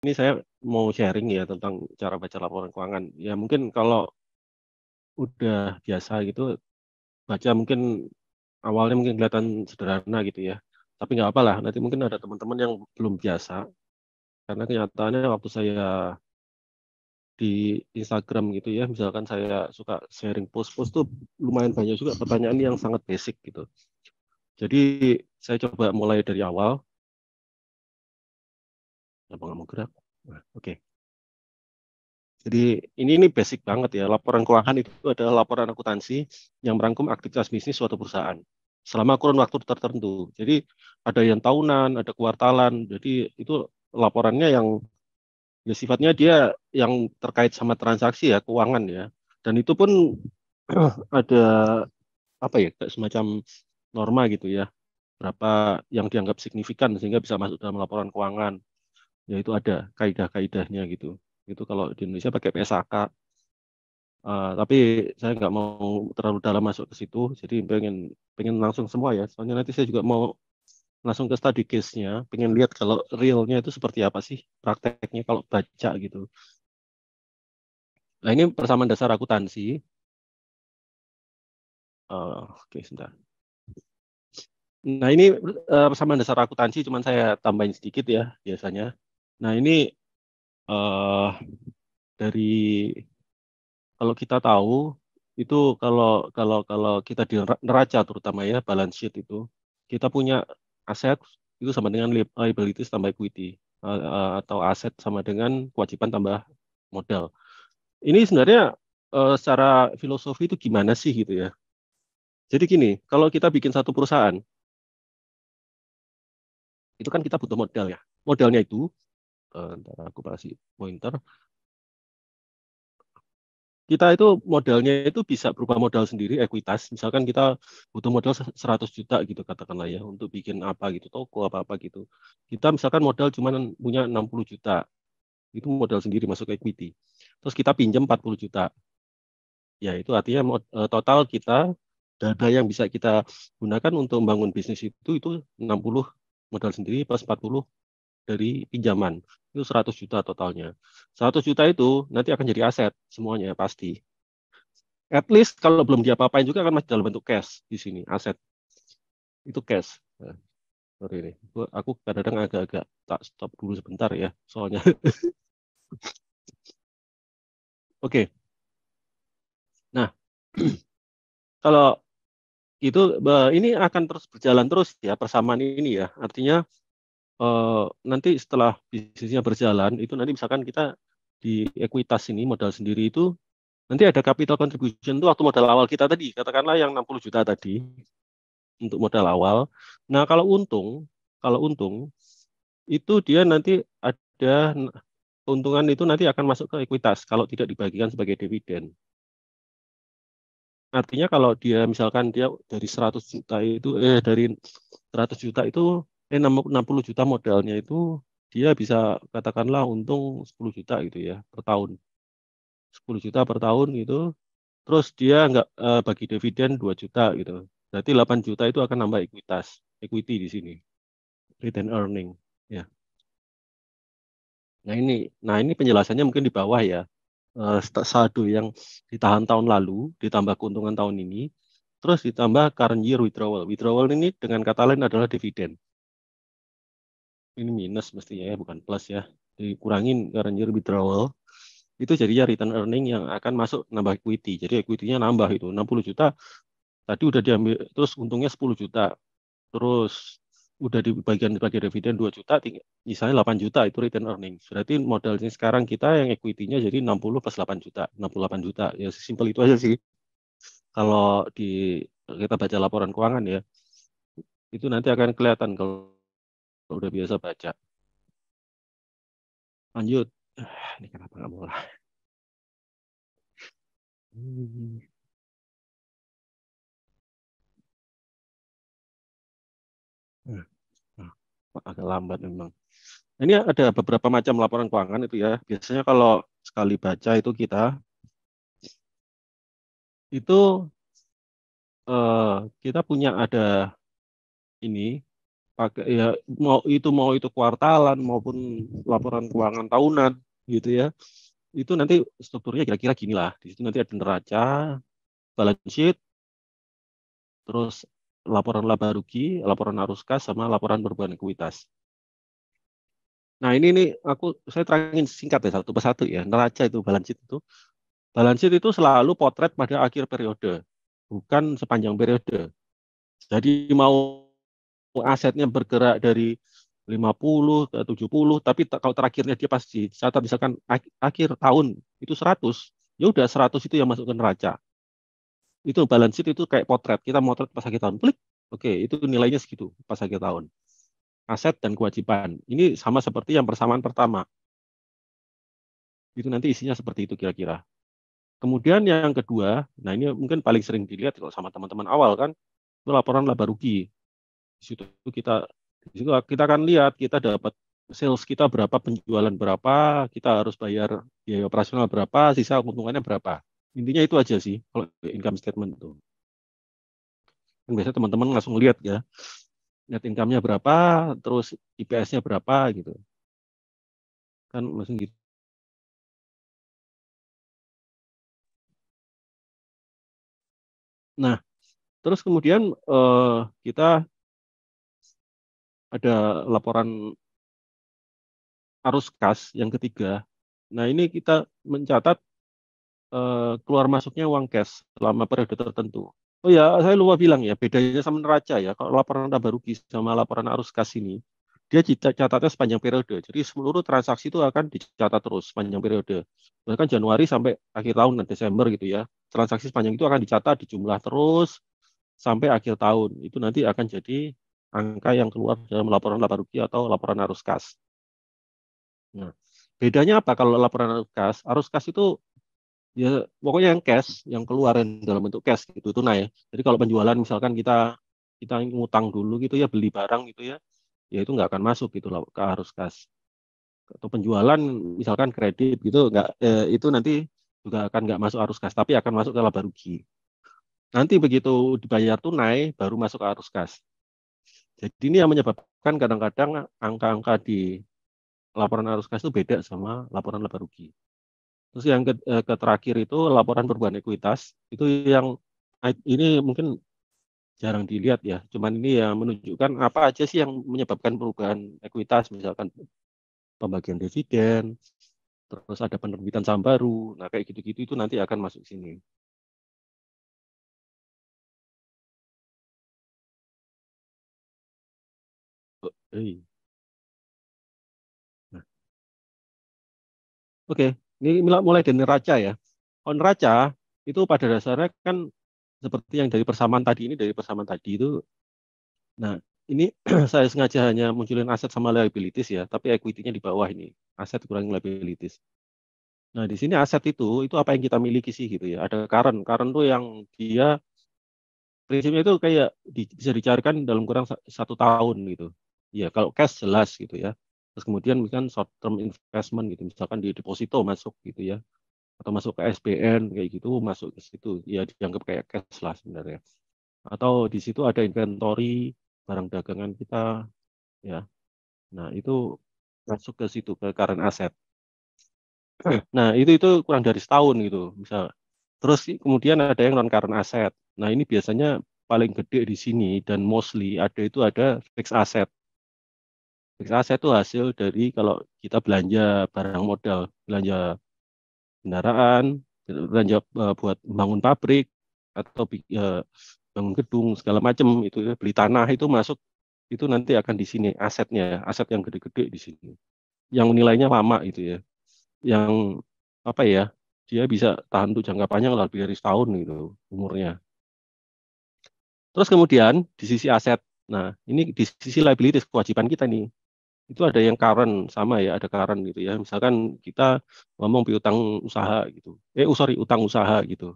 ini saya mau sharing ya tentang cara baca laporan keuangan. Ya mungkin kalau udah biasa gitu baca mungkin awalnya mungkin kelihatan sederhana gitu ya. Tapi nggak apa lah, nanti mungkin ada teman-teman yang belum biasa. Karena kenyataannya waktu saya di Instagram gitu ya, misalkan saya suka sharing post-post tuh lumayan banyak juga pertanyaan yang sangat basic gitu. Jadi saya coba mulai dari awal. Apa nggak mau gerak? Nah, oke. Jadi ini basic banget ya. Laporan keuangan itu adalah laporan akuntansi yang merangkum aktivitas bisnis suatu perusahaan selama kurun waktu tertentu. Jadi ada yang tahunan, ada kuartalan. Jadi itu laporannya yang ya sifatnya dia yang terkait sama transaksi ya, keuangan ya. Dan itu pun ada apa ya, kayak semacam norma gitu ya. Berapa yang dianggap signifikan sehingga bisa masuk dalam laporan keuangan. Ya itu ada kaidah-kaidahnya gitu. Itu kalau di Indonesia pakai PSAK. Tapi saya nggak mau terlalu dalam masuk ke situ, jadi pengen pengen langsung semua ya. Soalnya nanti saya juga mau langsung ke study case-nya, pengen lihat kalau realnya itu seperti apa sih prakteknya kalau baca gitu. Nah ini persamaan dasar akuntansi. Oke, sebentar. Nah ini persamaan dasar akuntansi, cuman saya tambahin sedikit ya biasanya. Nah ini eh dari kalau kita tahu itu kalau kalau kalau kita di neraca terutama ya balance sheet itu kita punya aset itu sama dengan liabilities tambah equity atau aset sama dengan kewajiban tambah modal. Ini sebenarnya secara filosofi itu gimana sih gitu ya. Jadi gini, kalau kita bikin satu perusahaan itu kan kita butuh modal ya. Modalnya itu ntar aku kasih pointer. Kita itu modalnya itu bisa berupa modal sendiri, ekuitas. Misalkan kita butuh modal 100 juta gitu katakanlah ya untuk bikin apa gitu, toko apa-apa gitu. Kita misalkan modal cuma punya 60 juta, itu modal sendiri masuk ke equity. Terus kita pinjam 40 juta. Ya itu artinya total kita dana yang bisa kita gunakan untuk membangun bisnis itu 60 modal sendiri plus 40 dari pinjaman. Itu 100 juta totalnya. 100 juta itu nanti akan jadi aset semuanya pasti. At least kalau belum diapa-apain juga kan masih dalam bentuk cash di sini, aset. Itu cash. Nah, sorry nih. Aku kadang-kadang agak-agak tak stop dulu sebentar ya, soalnya. Oke. Nah, kalau itu ini akan terus berjalan terus ya persamaan ini ya. Artinya eh, nanti setelah bisnisnya berjalan itu nanti misalkan kita di ekuitas ini modal sendiri itu nanti ada capital contribution itu waktu modal awal kita tadi katakanlah yang 60 juta tadi untuk modal awal. Nah, kalau untung itu dia nanti ada keuntungan itu nanti akan masuk ke ekuitas kalau tidak dibagikan sebagai dividen. Artinya kalau dia misalkan dia dari 100 juta itu dari 100 juta itu 60 juta modalnya itu dia bisa katakanlah untung 10 juta gitu ya per tahun. 10 juta per tahun gitu. Terus dia nggak bagi dividen 2 juta gitu. Berarti 8 juta itu akan nambah ekuitas, equity di sini, return earning. Ya. Nah ini penjelasannya mungkin di bawah ya. Saldo yang ditahan tahun lalu ditambah keuntungan tahun ini, terus ditambah current year withdrawal. Withdrawal ini dengan kata lain adalah dividen. Ini minus mestinya ya, bukan plus ya. Dikurangin current year withdrawal, itu jadinya return earning yang akan masuk nambah equity. Jadi equity-nya nambah itu 60 juta, tadi udah diambil, terus untungnya 10 juta. Terus udah dibagian bagi dividen 2 juta, misalnya 8 juta itu return earning. Berarti modalnya sekarang kita yang equity-nya jadi 60 plus 8 juta, 68 juta. Ya simpel itu aja sih. Kalau di kita baca laporan keuangan ya, itu nanti akan kelihatan kalau udah biasa baca. Lanjut. Ini kenapa nggak mulai? Hmm, nah, nah, agak lambat memang. Ini ada beberapa macam laporan keuangan itu ya. Biasanya kalau sekali baca itu itu kita punya ada ini. pakai ya mau itu kuartalan maupun laporan keuangan tahunan gitu ya. Itu nanti strukturnya kira-kira gini lah. Di situ nanti ada neraca, balance sheet, terus laporan laba rugi, laporan arus kas, sama laporan perubahan ekuitas. Nah ini nih saya terangin singkat ya satu persatu ya. Neraca itu balance sheet itu. Balance sheet itu selalu potret pada akhir periode, bukan sepanjang periode. Jadi mau asetnya bergerak dari 50 ke 70, tapi kalau terakhirnya dia pasti catat misalkan akhir tahun itu 100, ya udah 100 itu yang masuk ke neraca. Itu balance sheet itu kayak potret. Kita motret pas akhir tahun. Klik. Oke, itu nilainya segitu pas akhir tahun. Aset dan kewajiban. Ini sama seperti yang persamaan pertama. Itu nanti isinya seperti itu kira-kira. Kemudian yang kedua, nah ini mungkin paling sering dilihat kalau sama teman-teman awal kan, itu laporan laba rugi. Di situ kita akan lihat kita dapat sales kita berapa, penjualan berapa, kita harus bayar biaya operasional berapa, sisa keuntungannya berapa. Intinya itu aja sih kalau income statement itu. Kan biasanya teman-teman langsung lihat ya, net income-nya berapa, terus IPS-nya berapa gitu. Kan langsung gitu. Nah, terus kemudian kita ada laporan arus kas yang ketiga. Nah, ini kita mencatat keluar masuknya uang cash selama periode tertentu. Oh ya, saya lupa bilang ya, bedanya sama neraca ya. Kalau laporan laba rugi sama laporan arus kas ini, dia catatnya sepanjang periode. Jadi seluruh transaksi itu akan dicatat terus sepanjang periode. Bahkan Januari sampai akhir tahun, Desember gitu ya. Transaksi sepanjang itu akan dicatat, dijumlah terus sampai akhir tahun. Itu nanti akan jadi angka yang keluar dalam laporan laba rugi atau laporan arus kas. Nah, bedanya apa kalau laporan arus kas? Arus kas itu ya pokoknya yang cash, yang keluarin dalam bentuk cash gitu, tunai. Jadi kalau penjualan misalkan kita kita ngutang dulu gitu ya, beli barang gitu ya, ya itu nggak akan masuk gitu loh ke arus kas. Atau penjualan misalkan kredit gitu nggak itu nanti juga akan nggak masuk arus kas, tapi akan masuk ke laba rugi. Nanti begitu dibayar tunai baru masuk ke arus kas. Jadi ini yang menyebabkan kadang-kadang angka-angka di laporan arus kas itu beda sama laporan laba rugi. Terus yang terakhir itu laporan perubahan ekuitas. Itu yang ini mungkin jarang dilihat ya. Cuman ini yang menunjukkan apa aja sih yang menyebabkan perubahan ekuitas. Misalkan pembagian dividen, terus ada penerbitan saham baru. Nah kayak gitu-gitu itu nanti akan masuk sini. Eh, Nah, oke, ini mulai dari neraca ya. Kalau neraca itu pada dasarnya kan seperti yang dari persamaan tadi ini, dari persamaan tadi itu. Nah, ini saya sengaja hanya munculin aset sama liabilities ya, tapi equity-nya di bawah ini. Aset kurang liabilities. Nah, di sini aset itu apa yang kita miliki sih gitu ya. Ada current. Current tuh yang dia prinsipnya itu kayak bisa dicarikan dalam kurang 1 tahun gitu. Ya, kalau cash jelas gitu ya. Terus kemudian misalkan short term investment gitu, misalkan di deposito masuk gitu ya, atau masuk ke SBN kayak gitu masuk ke situ. Ya dianggap kayak cash lah sebenarnya. Atau di situ ada inventory barang dagangan kita ya. Nah, itu masuk ke situ ke current asset. Nah, itu kurang dari setahun gitu, misal. Terus kemudian ada yang non current asset. Nah, ini biasanya paling gede di sini dan mostly ada fixed asset. Fixed asset itu hasil dari kalau kita belanja barang modal, belanja kendaraan, belanja buat bangun pabrik atau bangun gedung segala macam itu ya, beli tanah itu masuk itu nanti akan di sini asetnya, aset yang gede-gede di sini. Yang nilainya lama itu ya. Yang apa ya, dia bisa tahan untuk jangka panjang lebih dari setahun gitu umurnya. Terus kemudian di sisi aset, nah ini di sisi liabilities kewajiban kita nih, itu ada yang current sama ya, ada current gitu ya. Misalkan kita ngomong piutang usaha gitu, sorry utang usaha gitu.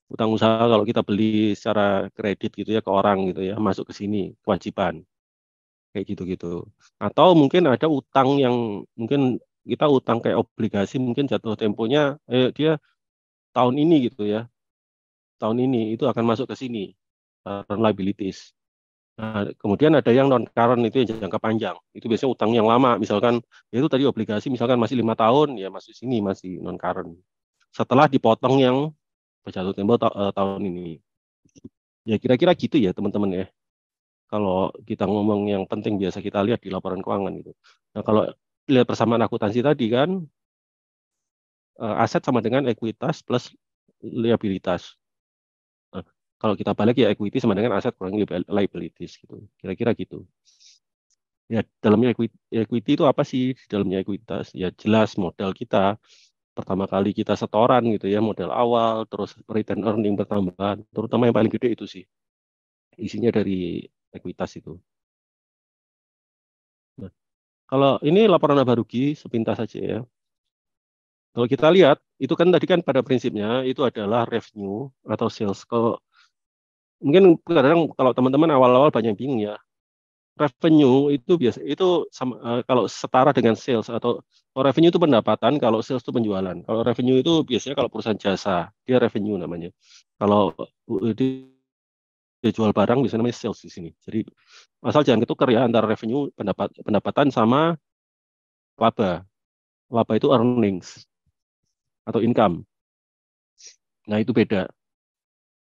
Utang usaha kalau kita beli secara kredit gitu ya ke orang gitu ya, masuk ke sini kewajiban kayak gitu-gitu. Atau mungkin ada utang yang mungkin kita utang kayak obligasi mungkin jatuh temponya dia tahun ini gitu ya. Tahun ini itu akan masuk ke sini current liabilities. Nah, kemudian ada yang non current itu yang jangka panjang. Itu biasanya utang yang lama. Misalkan ya itu tadi obligasi misalkan masih 5 tahun ya masuk sini masih non current. Setelah dipotong yang jatuh tempo tahun ini. Ya kira-kira gitu ya teman-teman ya. Kalau kita ngomong yang penting biasa kita lihat di laporan keuangan gitu. Nah kalau lihat persamaan akuntansi tadi kan aset sama dengan ekuitas plus liabilitas. Nah, kalau kita balik ya equity sama dengan aset kurang liabilities gitu. Kira-kira gitu. Ya dalamnya equity itu apa sih? Di dalamnya ekuitas ya jelas modal kita pertama kali kita setoran gitu ya modal awal terus return earning bertambah terutama yang paling gede itu sih isinya dari ekuitas itu. Nah, kalau ini laporan laba rugi sepintas saja ya. Kalau kita lihat itu kan tadi kan pada prinsipnya itu adalah revenue atau sales. Kalau mungkin kadang kalau teman-teman awal-awal banyak bingung ya. Revenue itu biasa itu sama kalau setara dengan sales atau revenue itu pendapatan, kalau sales itu penjualan. Kalau revenue itu biasanya kalau perusahaan jasa, dia revenue namanya. Kalau dia jual barang biasanya namanya sales di sini. Jadi asal jangan ketukar ya antara revenue pendapatan sama laba. Laba itu earnings atau income. Nah, itu beda.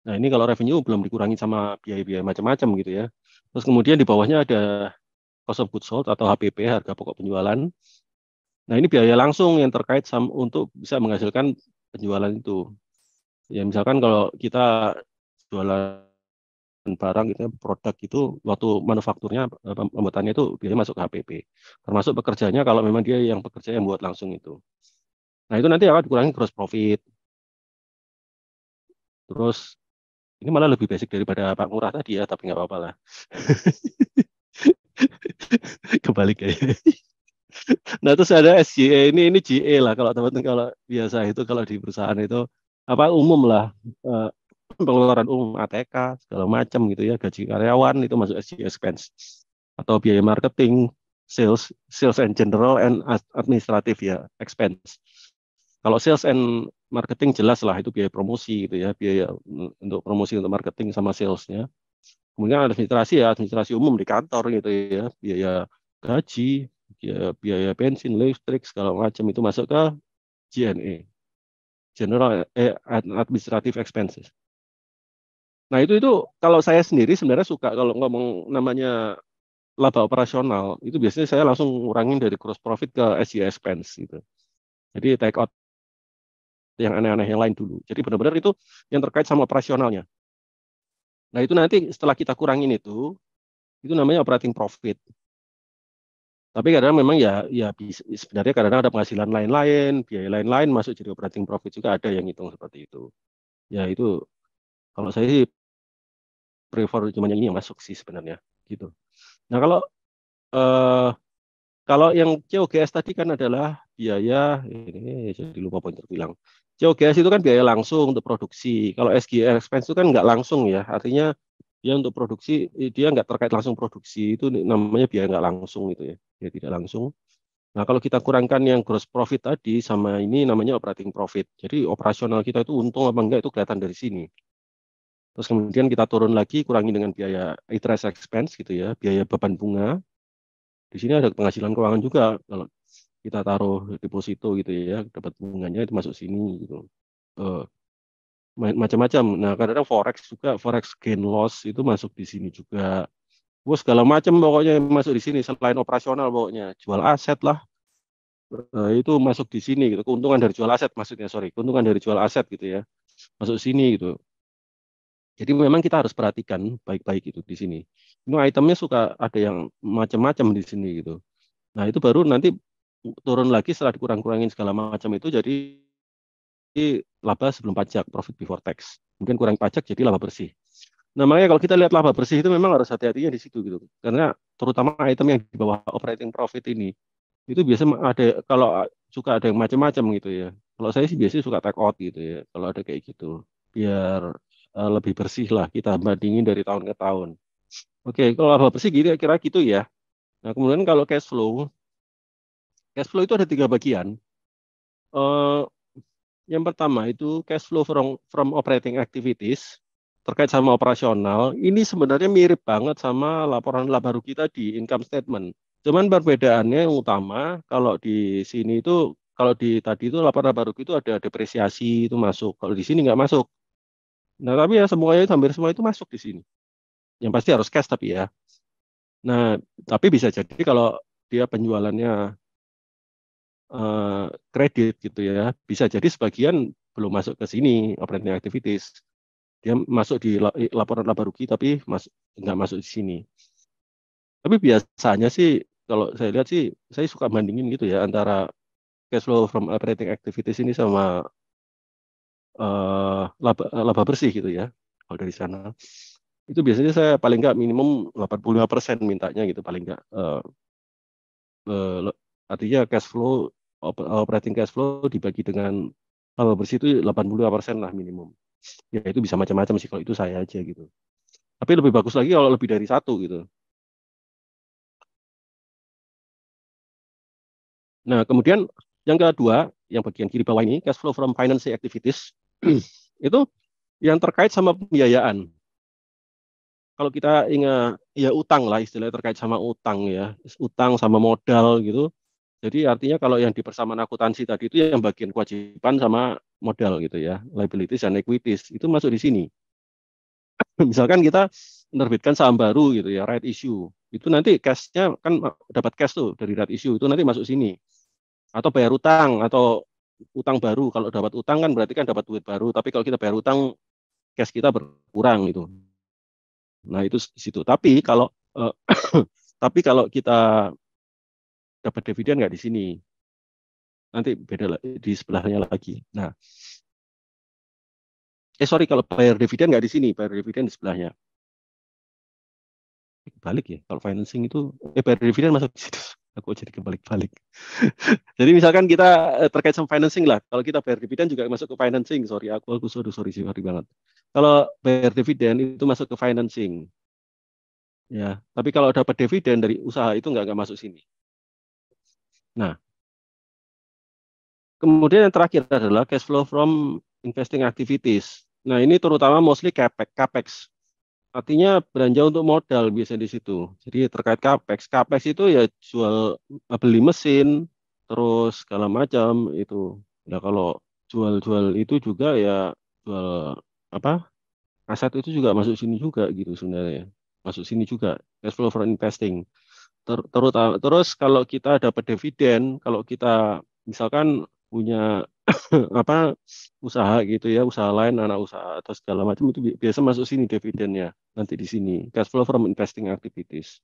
Nah, ini kalau revenue belum dikurangi sama biaya-biaya macam-macam gitu ya. Terus kemudian di bawahnya ada cost of goods sold atau HPP, harga pokok penjualan. Nah, ini biaya langsung yang terkait sama untuk bisa menghasilkan penjualan itu. Ya, misalkan kalau kita jualan barang gitu, ya, produk itu waktu manufakturnya pembuatannya itu biasanya masuk ke HPP. Termasuk pekerjanya kalau memang dia yang bekerja yang buat langsung itu. Nah, itu nanti akan dikurangi gross profit. Terus ini malah lebih basic daripada Pak Ngurah tadi ya, tapi nggak apa-apa lah. Kebalik ya. Nah, terus ada SGA ini GA lah kalau teman-teman kalau biasa itu kalau di perusahaan itu apa umum lah eh, pengeluaran umum ATK segala macam gitu ya gaji karyawan itu masuk SGA expense atau biaya marketing sales sales and general and administrative ya expense. Kalau sales and marketing jelas lah itu biaya promosi gitu ya biaya untuk promosi untuk marketing sama salesnya. Kemudian administrasi ya administrasi umum di kantor gitu ya biaya gaji biaya bensin, listrik, segala macam itu masuk ke GNE, General Administrative Expenses. Nah itu kalau saya sendiri sebenarnya suka kalau ngomong namanya laba operasional itu biasanya saya langsung ngurangin dari gross profit ke SG expense gitu. Jadi take out yang aneh-aneh yang lain dulu. Jadi benar-benar itu yang terkait sama operasionalnya. Nah itu nanti setelah kita kurangin itu namanya operating profit. Tapi kadang memang ya sebenarnya kadang ada penghasilan lain-lain, biaya lain-lain masuk jadi operating profit juga ada yang hitung seperti itu. Ya itu kalau saya sih prefer cuma yang ini yang masuk sih sebenarnya gitu. Nah eh, kalau yang COGS tadi kan adalah biaya ini jadi lupa poin terbilang. COGS itu kan biaya langsung untuk produksi. Kalau SG expense itu kan nggak langsung ya, artinya dia untuk produksi dia nggak terkait langsung produksi itu namanya biaya nggak langsung gitu ya, dia tidak langsung. Nah, kalau kita kurangkan yang gross profit tadi sama ini namanya operating profit. Jadi operasional kita itu untung apa enggak itu kelihatan dari sini. Terus kemudian kita turun lagi kurangi dengan biaya interest expense gitu ya, biaya beban bunga. Di sini ada penghasilan keuangan juga kalau kita taruh deposito gitu ya, dapat bunganya itu masuk sini gitu. Eh, macam-macam. Nah, kadang-kadang forex juga, forex gain loss itu masuk di sini juga. Wah, segala macam pokoknya yang masuk di sini selain operasional pokoknya. Jual aset lah, itu masuk di sini gitu. Keuntungan dari jual aset maksudnya, sorry, keuntungan dari jual aset gitu ya, masuk sini gitu. Jadi memang kita harus perhatikan baik-baik itu di sini. Ini itemnya suka ada yang macam-macam di sini gitu. Nah itu baru nanti turun lagi setelah dikurang-kurangin segala macam itu jadi laba sebelum pajak, profit before tax. Mungkin kurang pajak jadi laba bersih. Nah makanya kalau kita lihat laba bersih itu memang harus hati-hatinya di situ gitu. Karena terutama item yang di bawah operating profit ini itu biasanya ada kalau suka ada yang macam-macam gitu ya. Kalau saya sih biasanya suka take out gitu ya. Kalau ada kayak gitu biar lebih bersih lah kita bandingin dari tahun ke tahun. Oke, kalau laba bersih kira-kira gitu ya. Nah, kemudian kalau cash flow itu ada 3 bagian. Eh, yang pertama itu cash flow from operating activities. terkait sama operasional, ini sebenarnya mirip banget sama laporan laba rugi tadi, income statement. Cuman perbedaannya yang utama, kalau di sini itu, kalau di tadi itu laporan laba rugi itu ada depresiasi itu masuk. Kalau di sini nggak masuk. Nah, tapi ya semuanya hampir semua itu masuk di sini. Yang pasti harus cash tapi ya. Nah, tapi bisa jadi kalau dia penjualannya kredit gitu ya, bisa jadi sebagian belum masuk ke sini operating activities. Dia masuk di laporan laba rugi tapi nggak masuk di sini. Tapi biasanya sih kalau saya lihat sih saya suka bandingin gitu ya antara cash flow from operating activities ini sama laba bersih gitu ya. Kalau dari sana itu biasanya saya paling nggak minimum 85% mintanya gitu paling nggak. Artinya cash flow operating cash flow dibagi dengan laba bersih itu 85% lah minimum. Ya itu bisa macam-macam sih kalau itu saya aja gitu. Tapi lebih bagus lagi kalau lebih dari satu gitu. Nah, kemudian yang kedua, yang bagian kiri bawah ini, cash flow from financing activities, itu yang terkait sama pembiayaan. Kalau kita ingat, ya utang lah istilahnya terkait sama utang ya, utang sama modal gitu. Jadi artinya kalau yang di persamaan akuntansi tadi itu yang bagian kewajiban sama modal gitu ya, liabilities dan equities, itu masuk di sini. Misalkan kita menerbitkan saham baru gitu ya, right issue, itu nanti cash-nya kan dapat cash tuh dari right issue, itu nanti masuk sini. Atau bayar utang atau utang baru. Kalau dapat utang kan berarti kan dapat duit baru. Tapi kalau kita bayar utang, cash kita berkurang itu. Nah itu di situ. Uh, tapi kalau kita dapat dividen nggak di sini, nanti beda di sebelahnya lagi. Nah, sorry kalau bayar dividen nggak di sini, bayar dividen di sebelahnya. Balik ya. Kalau financing itu, bayar dividen masuk di situ. Aku jadi kebalik-balik. Jadi misalkan kita terkait sama financing lah. Kalau kita bayar dividen juga masuk ke financing. Sorry, aku sorry banget. Kalau bayar dividen itu masuk ke financing. Ya, tapi kalau dapat dividen dari usaha itu nggak masuk sini. Nah, kemudian yang terakhir adalah cash flow from investing activities. Nah, ini terutama mostly capex. Artinya belanja untuk modal biasanya di situ. Jadi terkait capex, capex itu ya jual beli mesin, terus segala macam itu. Ya kalau jual-jual itu juga ya jual apa? Aset itu juga masuk sini juga gitu sebenarnya. Masuk sini juga cash flow from investing. Terutama terus kalau kita dapat dividen, kalau kita misalkan punya apa usaha gitu ya, usaha lain, anak usaha atau segala macam itu biasa masuk sini dividennya nanti di sini cash flow from investing activities.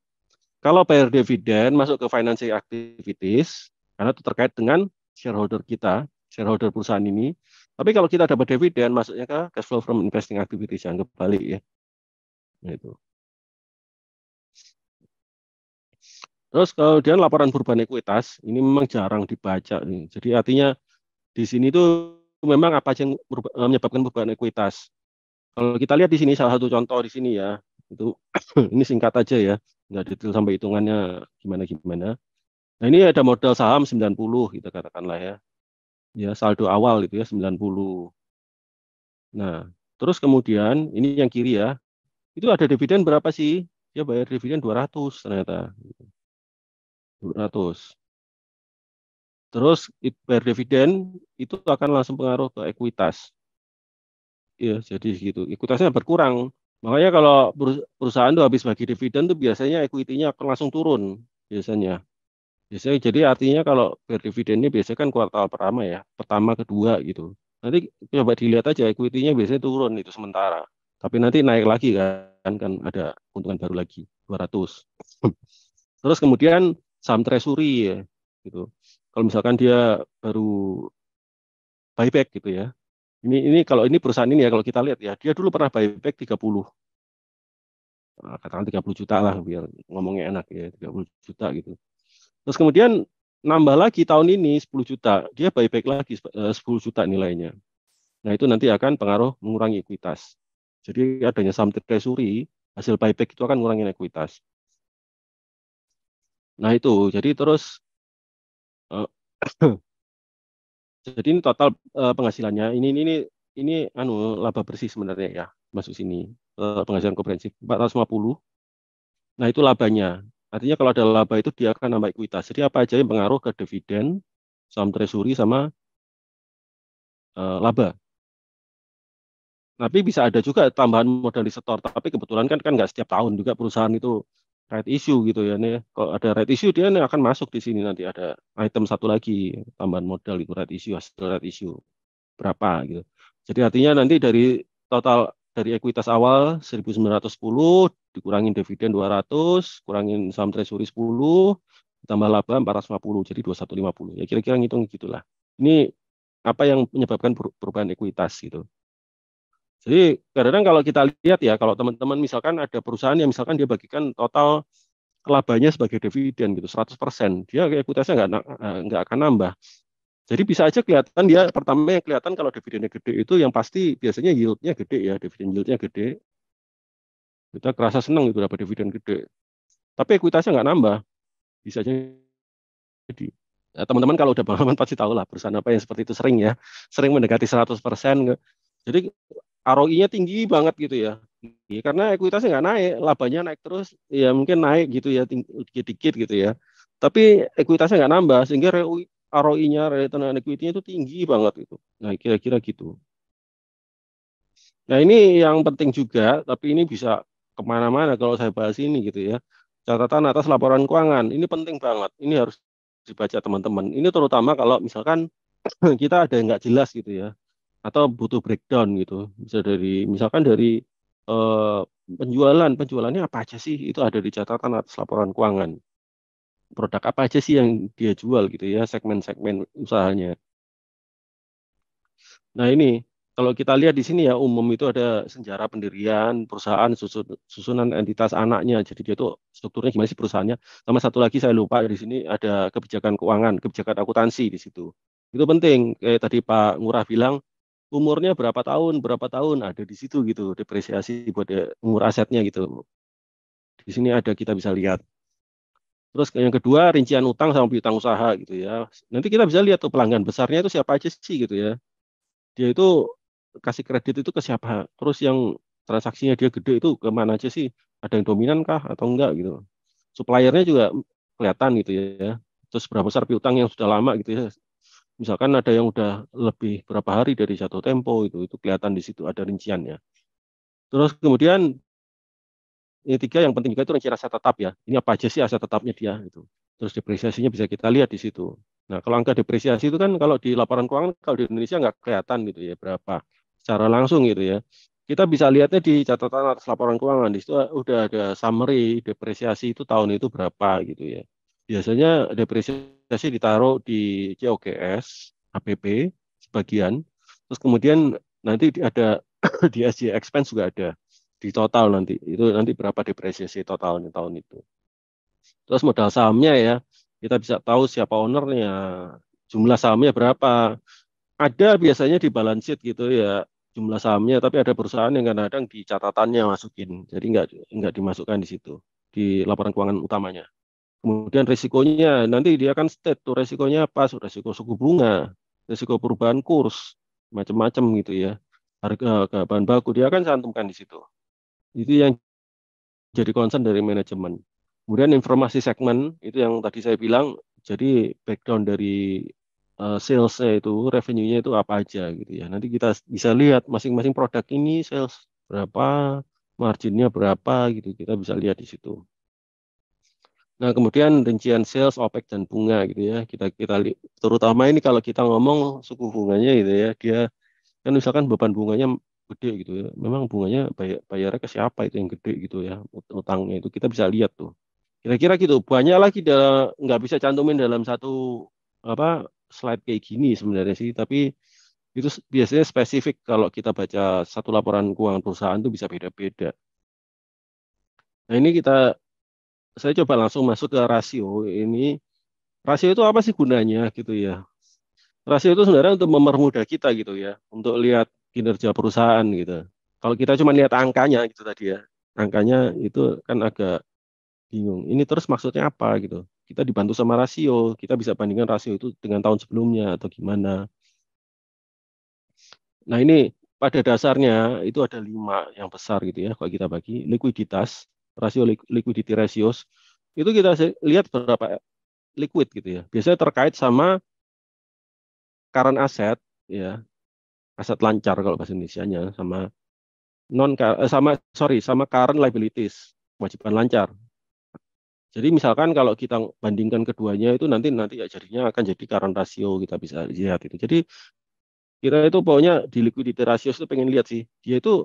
Kalau bayar dividen masuk ke financing activities karena itu terkait dengan shareholder kita, shareholder perusahaan ini. Tapi kalau kita dapat dividen masuknya ke cash flow from investing activities yang kebalik ya. Nah, itu. Terus kemudian laporan perubahan ekuitas ini memang jarang dibaca nih. Jadi artinya di sini tuh memang apa yang menyebabkan perubahan ekuitas. Kalau kita lihat di sini salah satu contoh di sini ya, itu ini singkat aja ya, nggak detail sampai hitungannya gimana-gimana. Nah ini ada modal saham 90 kita katakanlah ya. Ya saldo awal itu ya 90. Nah, terus kemudian ini yang kiri ya, itu ada dividen berapa sih? Dia bayar dividen 200 ternyata. 200. Terus bayar dividen itu akan langsung pengaruh ke ekuitas. Ya, jadi gitu. Ekuitasnya berkurang. Makanya kalau perusahaan tuh habis bagi dividen tuh biasanya equity-nya akan langsung turun biasanya. Biasanya jadi artinya kalau bayar dividennya biasanya kan kuartal pertama ya, pertama kedua gitu. Nanti coba dilihat aja equity-nya biasanya turun itu sementara. Tapi nanti naik lagi kan ada keuntungan baru lagi 200. Terus kemudian saham treasury ya gitu. Kalau misalkan dia baru buyback gitu ya. Ini kalau ini perusahaan ini ya kalau kita lihat ya, dia dulu pernah buyback 30, katakan 30 juta lah biar ngomongnya enak ya, 30 juta gitu. Terus kemudian nambah lagi tahun ini 10 juta, dia buyback lagi 10 juta nilainya. Nah, itu nanti akan pengaruh mengurangi ekuitas. Jadi adanya saham treasury, hasil buyback itu akan mengurangi ekuitas. Nah, itu. Jadi terus eh, jadi ini total penghasilannya ini anu laba bersih sebenarnya ya. masuk sini. Penghasilan komprehensif 450. Nah, itu labanya. Artinya kalau ada laba itu dia akan nambah ekuitas. Jadi apa aja yang pengaruh ke dividen, saham treasury sama laba. Tapi bisa ada juga tambahan modal di setor. Tapi kebetulan kan nggak setiap tahun juga perusahaan itu right issue gitu ya nih. Kalau ada right issue dia nih akan masuk di sini nanti ada item satu lagi tambahan modal itu right issue hasil right issue berapa gitu. Jadi artinya nanti dari total dari ekuitas awal 1.910 dikurangin dividen 200, kurangin saham treasury 10, tambah laba 450 jadi 2150. Ya kira-kira ngitung gitulah. Ini apa yang menyebabkan perubahan ekuitas gitu. Jadi kadang-kadang kalau kita lihat ya, kalau teman-teman misalkan ada perusahaan yang misalkan dia bagikan total labanya sebagai dividen gitu, 100%, dia ekuitasnya nggak akan nambah. Jadi bisa aja kelihatan dia pertama yang kelihatan kalau dividennya gede itu yang pasti biasanya yieldnya gede ya, dividen yieldnya gede. Kita kerasa senang itu dapat dividen gede. Tapi ekuitasnya nggak nambah, bisa jadi. Ya, teman-teman kalau udah pengalaman pasti tahu lah perusahaan apa yang seperti itu sering ya, sering mendekati 100%. Jadi ROI-nya tinggi banget gitu ya. Ya, karena ekuitasnya nggak naik, labanya naik terus, ya mungkin naik gitu ya, dikit-dikit gitu ya. Tapi ekuitasnya nggak nambah, sehingga ROI-nya, return on equity-nya itu tinggi banget itu. Nah, kira-kira gitu. Nah, ini yang penting juga, tapi ini bisa kemana-mana kalau saya bahas ini gitu ya. Catatan atas laporan keuangan, ini penting banget. Ini harus dibaca teman-teman. Ini terutama kalau misalkan kita ada yang nggak jelas gitu ya atau butuh breakdown gitu. Bisa dari misalkan dari eh, penjualannya apa aja sih? Itu ada di catatan atas laporan keuangan. Produk apa aja sih yang dia jual gitu ya, segmen-segmen usahanya. Nah, ini kalau kita lihat di sini ya umum itu ada sejarah pendirian perusahaan, susunan entitas anaknya. Jadi dia tuh strukturnya gimana sih perusahaannya. Sama satu lagi saya lupa di sini ada kebijakan keuangan, kebijakan akuntansi di situ. Itu penting. Kayak tadi Pak Ngurah bilang umurnya berapa tahun ada di situ gitu, depresiasi buat umur asetnya gitu. Di sini ada kita bisa lihat. Terus yang kedua rincian utang sama piutang usaha gitu ya. Nanti kita bisa lihat tuh pelanggan besarnya itu siapa aja sih gitu ya. Dia itu kasih kredit itu ke siapa. Terus yang transaksinya dia gede itu ke mana aja sih? Ada yang dominan kah atau enggak gitu. Suppliernya juga kelihatan gitu ya. Terus berapa besar piutang yang sudah lama gitu ya. Misalkan ada yang udah lebih berapa hari dari jatuh tempo itu kelihatan di situ ada rinciannya. Terus kemudian yang ketiga yang penting juga itu rencana aset tetap ya. Ini apa aja sih aset tetapnya dia itu. Terus depresiasinya bisa kita lihat di situ. Nah, kalau angka depresiasi itu kan kalau di laporan keuangan kalau di Indonesia nggak kelihatan gitu ya berapa secara langsung gitu ya. Kita bisa lihatnya di catatan atas laporan keuangan. Di situ udah ada summary depresiasi itu tahun itu berapa gitu ya. Biasanya depresiasi ditaruh di COGS, HPP sebagian. Terus kemudian nanti ada di SG expense juga ada di total nanti. Itu nanti berapa depresiasi totalnya tahun itu. Terus modal sahamnya ya, kita bisa tahu siapa ownernya, jumlah sahamnya berapa. Ada biasanya di balance sheet gitu ya jumlah sahamnya, tapi ada perusahaan yang kadang-kadang di catatannya masukin, jadi nggak dimasukkan di situ di laporan keuangan utamanya. Kemudian risikonya nanti dia akan state tuh risikonya apa, risiko suku bunga, risiko perubahan kurs, macam-macam gitu ya. Harga bahan baku dia akan cantumkan di situ. Itu yang jadi concern dari manajemen. Kemudian informasi segmen itu yang tadi saya bilang, jadi background dari sales-nya itu, revenue-nya itu apa aja gitu ya. Nanti kita bisa lihat masing-masing produk ini sales berapa, marginnya berapa gitu. Kita bisa lihat di situ. Nah, kemudian rincian sales, OPEX dan bunga gitu ya. Terutama ini kalau kita ngomong suku bunganya gitu ya, dia kan misalkan beban bunganya gede gitu ya. Memang bunganya bayarnya ke siapa itu yang gede gitu ya, utangnya itu kita bisa lihat tuh. Kira-kira gitu. Banyak lagi nggak bisa cantumin dalam satu apa slide kayak gini sebenarnya sih, tapi itu biasanya spesifik kalau kita baca satu laporan keuangan perusahaan itu bisa beda-beda. Nah, ini saya coba langsung masuk ke rasio. Ini rasio itu apa sih gunanya gitu ya? Rasio itu sebenarnya untuk mempermudah kita gitu ya, untuk lihat kinerja perusahaan gitu. Kalau kita cuma lihat angkanya gitu tadi ya, angkanya itu kan agak bingung. Ini terus maksudnya apa gitu? Kita dibantu sama rasio, kita bisa bandingkan rasio itu dengan tahun sebelumnya atau gimana. Nah, ini pada dasarnya itu ada 5 yang besar gitu ya. Kalau kita bagi likuiditas, rasio liquidity ratios, itu kita lihat berapa liquid gitu ya. Biasanya terkait sama current asset ya, aset lancar kalau bahasa Indonesianya, sama sama current liabilities, kewajiban lancar. Jadi misalkan kalau kita bandingkan keduanya itu nanti nanti ya jadinya akan jadi current ratio, kita bisa lihat itu. Jadi kita itu pokoknya di liquidity ratio itu pengen lihat sih dia itu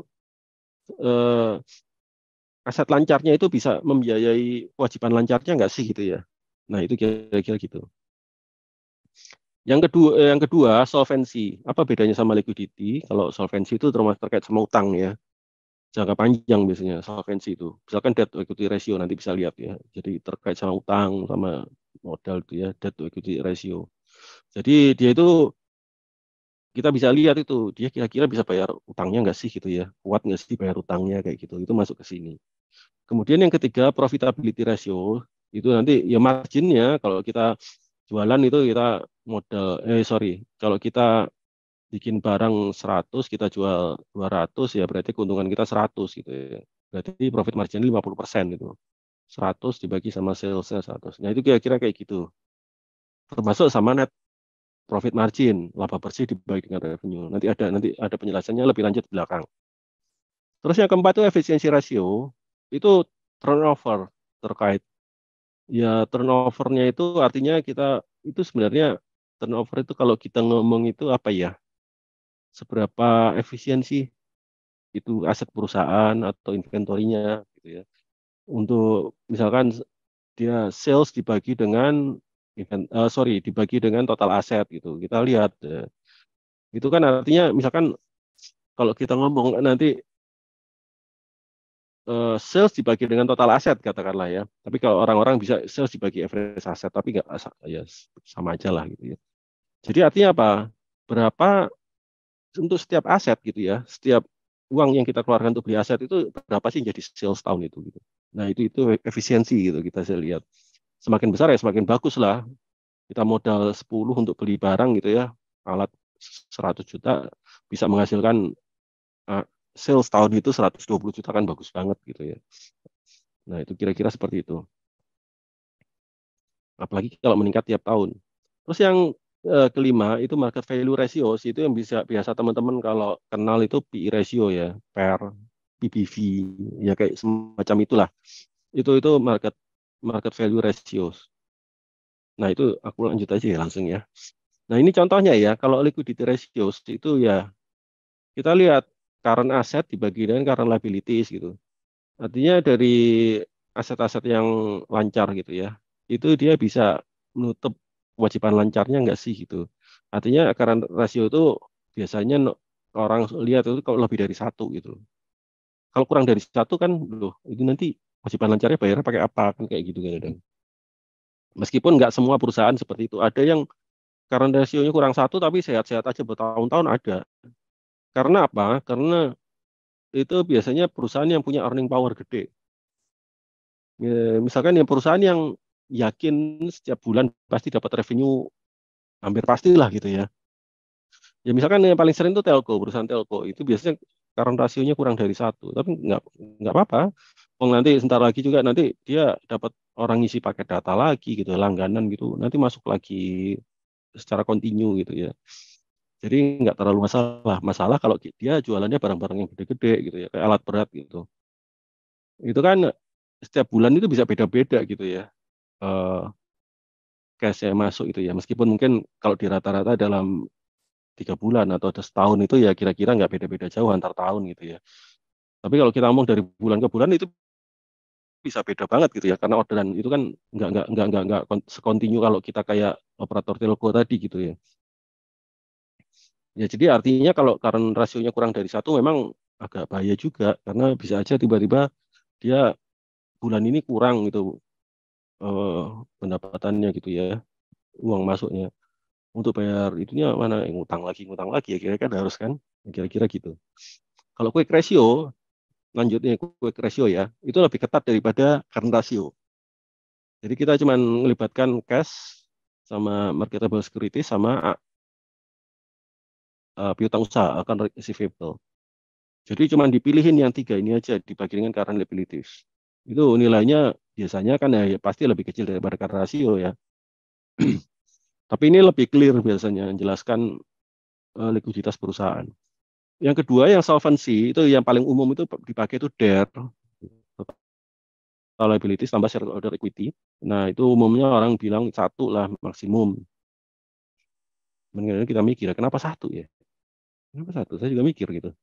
eh, aset lancarnya itu bisa membiayai kewajiban lancarnya nggak sih gitu ya. Nah itu kira-kira gitu. Yang kedua solvency. Apa bedanya sama liquidity? Kalau solvency itu termasuk terkait sama utang ya, jangka panjang biasanya solvency itu. Misalkan debt to equity ratio nanti bisa lihat ya. Jadi terkait sama utang sama modal itu ya, debt to equity ratio. Jadi dia itu kita bisa lihat itu dia kira-kira bisa bayar utangnya nggak sih gitu ya, kuat nggak sih bayar utangnya kayak gitu. Itu masuk ke sini. Kemudian yang ketiga profitability ratio itu nanti ya marginnya kalau kita jualan itu kita modal kalau kita bikin barang 100 kita jual 200 ya berarti keuntungan kita 100 gitu ya. Berarti profit margin 50% gitu. 100 dibagi sama salesnya 100. Nah itu kira-kira kayak gitu. Termasuk sama net profit margin, laba bersih dibagi dengan revenue. Nanti ada penjelasannya lebih lanjut di belakang. Terus yang keempat itu efisiensi rasio. Itu turnover terkait. Ya turnovernya itu artinya kita itu sebenarnya turnover itu kalau kita ngomong itu apa ya? Seberapa efisiensi itu aset perusahaan atau inventorinya gitu ya. Untuk misalkan dia sales dibagi dengan total aset gitu. Kita lihat itu kan artinya misalkan kalau kita ngomong nanti sales dibagi dengan total aset katakanlah ya. Tapi kalau orang-orang bisa sales dibagi average aset tapi nggak ya sama aja lah gitu ya. Jadi artinya apa? Berapa untuk setiap aset gitu ya, setiap uang yang kita keluarkan untuk beli aset itu berapa sih jadi sales tahun itu gitu. Nah, itu efisiensi gitu kita bisa lihat. Semakin besar ya semakin bagus lah. Kita modal 10 untuk beli barang gitu ya, alat 100 juta bisa menghasilkan uh, sales tahun itu 120 juta kan bagus banget gitu ya. Nah, itu kira-kira seperti itu. Apalagi kalau meningkat tiap tahun. Terus yang kelima itu market value ratio, itu yang bisa biasa teman-teman kalau kenal itu PE ratio ya, per PBV ya kayak semacam itulah. Itu market market value ratios. Nah, itu aku lanjut aja ya langsung ya. Nah, ini contohnya ya, kalau liquidity ratios itu ya kita lihat current asset dibagi dengan current liabilities gitu. Artinya dari aset-aset yang lancar gitu ya, itu dia bisa menutup kewajiban lancarnya nggak sih gitu. Artinya current ratio itu biasanya orang lihat itu kalau lebih dari satu gitu. Kalau kurang dari satu kan, loh itu nanti kewajiban lancarnya bayarnya pakai apa kan kayak gitu kan. Meskipun nggak semua perusahaan seperti itu. Ada yang current ratio-nya kurang satu tapi sehat-sehat aja bertahun-tahun ada. Karena apa? Karena itu biasanya perusahaan yang punya earning power gede. Misalkan yang perusahaan yang yakin setiap bulan pasti dapat revenue hampir pastilah gitu ya. Ya misalkan yang paling sering itu telco, perusahaan telco itu biasanya current rasionya kurang dari satu, tapi nggak apa-apa. Oh nanti sebentar lagi juga nanti dia dapat orang ngisi paket data lagi gitu, langganan gitu, nanti masuk lagi secara kontinu gitu ya. Jadi nggak terlalu masalah. Masalah kalau dia jualannya barang-barang yang gede-gede gitu ya, kayak alat berat gitu. Itu kan setiap bulan itu bisa beda-beda gitu ya. Eh, Cash yang masuk itu ya. Meskipun mungkin kalau di rata-rata dalam 3 bulan atau ada setahun itu ya kira-kira nggak beda-beda jauh antar tahun gitu ya. Tapi kalau kita ngomong dari bulan ke bulan itu bisa beda banget gitu ya. Karena orderan itu kan nggak sekontinu kalau kita kayak operator telco tadi gitu ya. Ya jadi artinya kalau current rasionya kurang dari satu memang agak bahaya juga karena bisa aja tiba-tiba dia bulan ini kurang gitu eh, pendapatannya gitu ya, uang masuknya untuk bayar itunya mana yang ngutang lagi ya kira-kira kan harus kan. Kira-kira gitu. Kalau quick ratio, lanjutnya quick ratio ya, itu lebih ketat daripada current ratio. Jadi kita cuma melibatkan cash sama marketable security sama piutang usaha akan receivable. Jadi cuma dipilihin yang tiga ini aja dibagi dengan current liabilities. Itu nilainya biasanya kan ya pasti lebih kecil daripada current ratio ya. Tapi ini lebih clear biasanya menjelaskan likuiditas perusahaan. Yang kedua yang solvency itu yang paling umum itu dipakai itu DER, total liabilities tambah shareholder equity. Nah itu umumnya orang bilang satu lah maksimum. Kemudian kita mikir kenapa satu ya? Kenapa satu? Saya juga mikir gitu.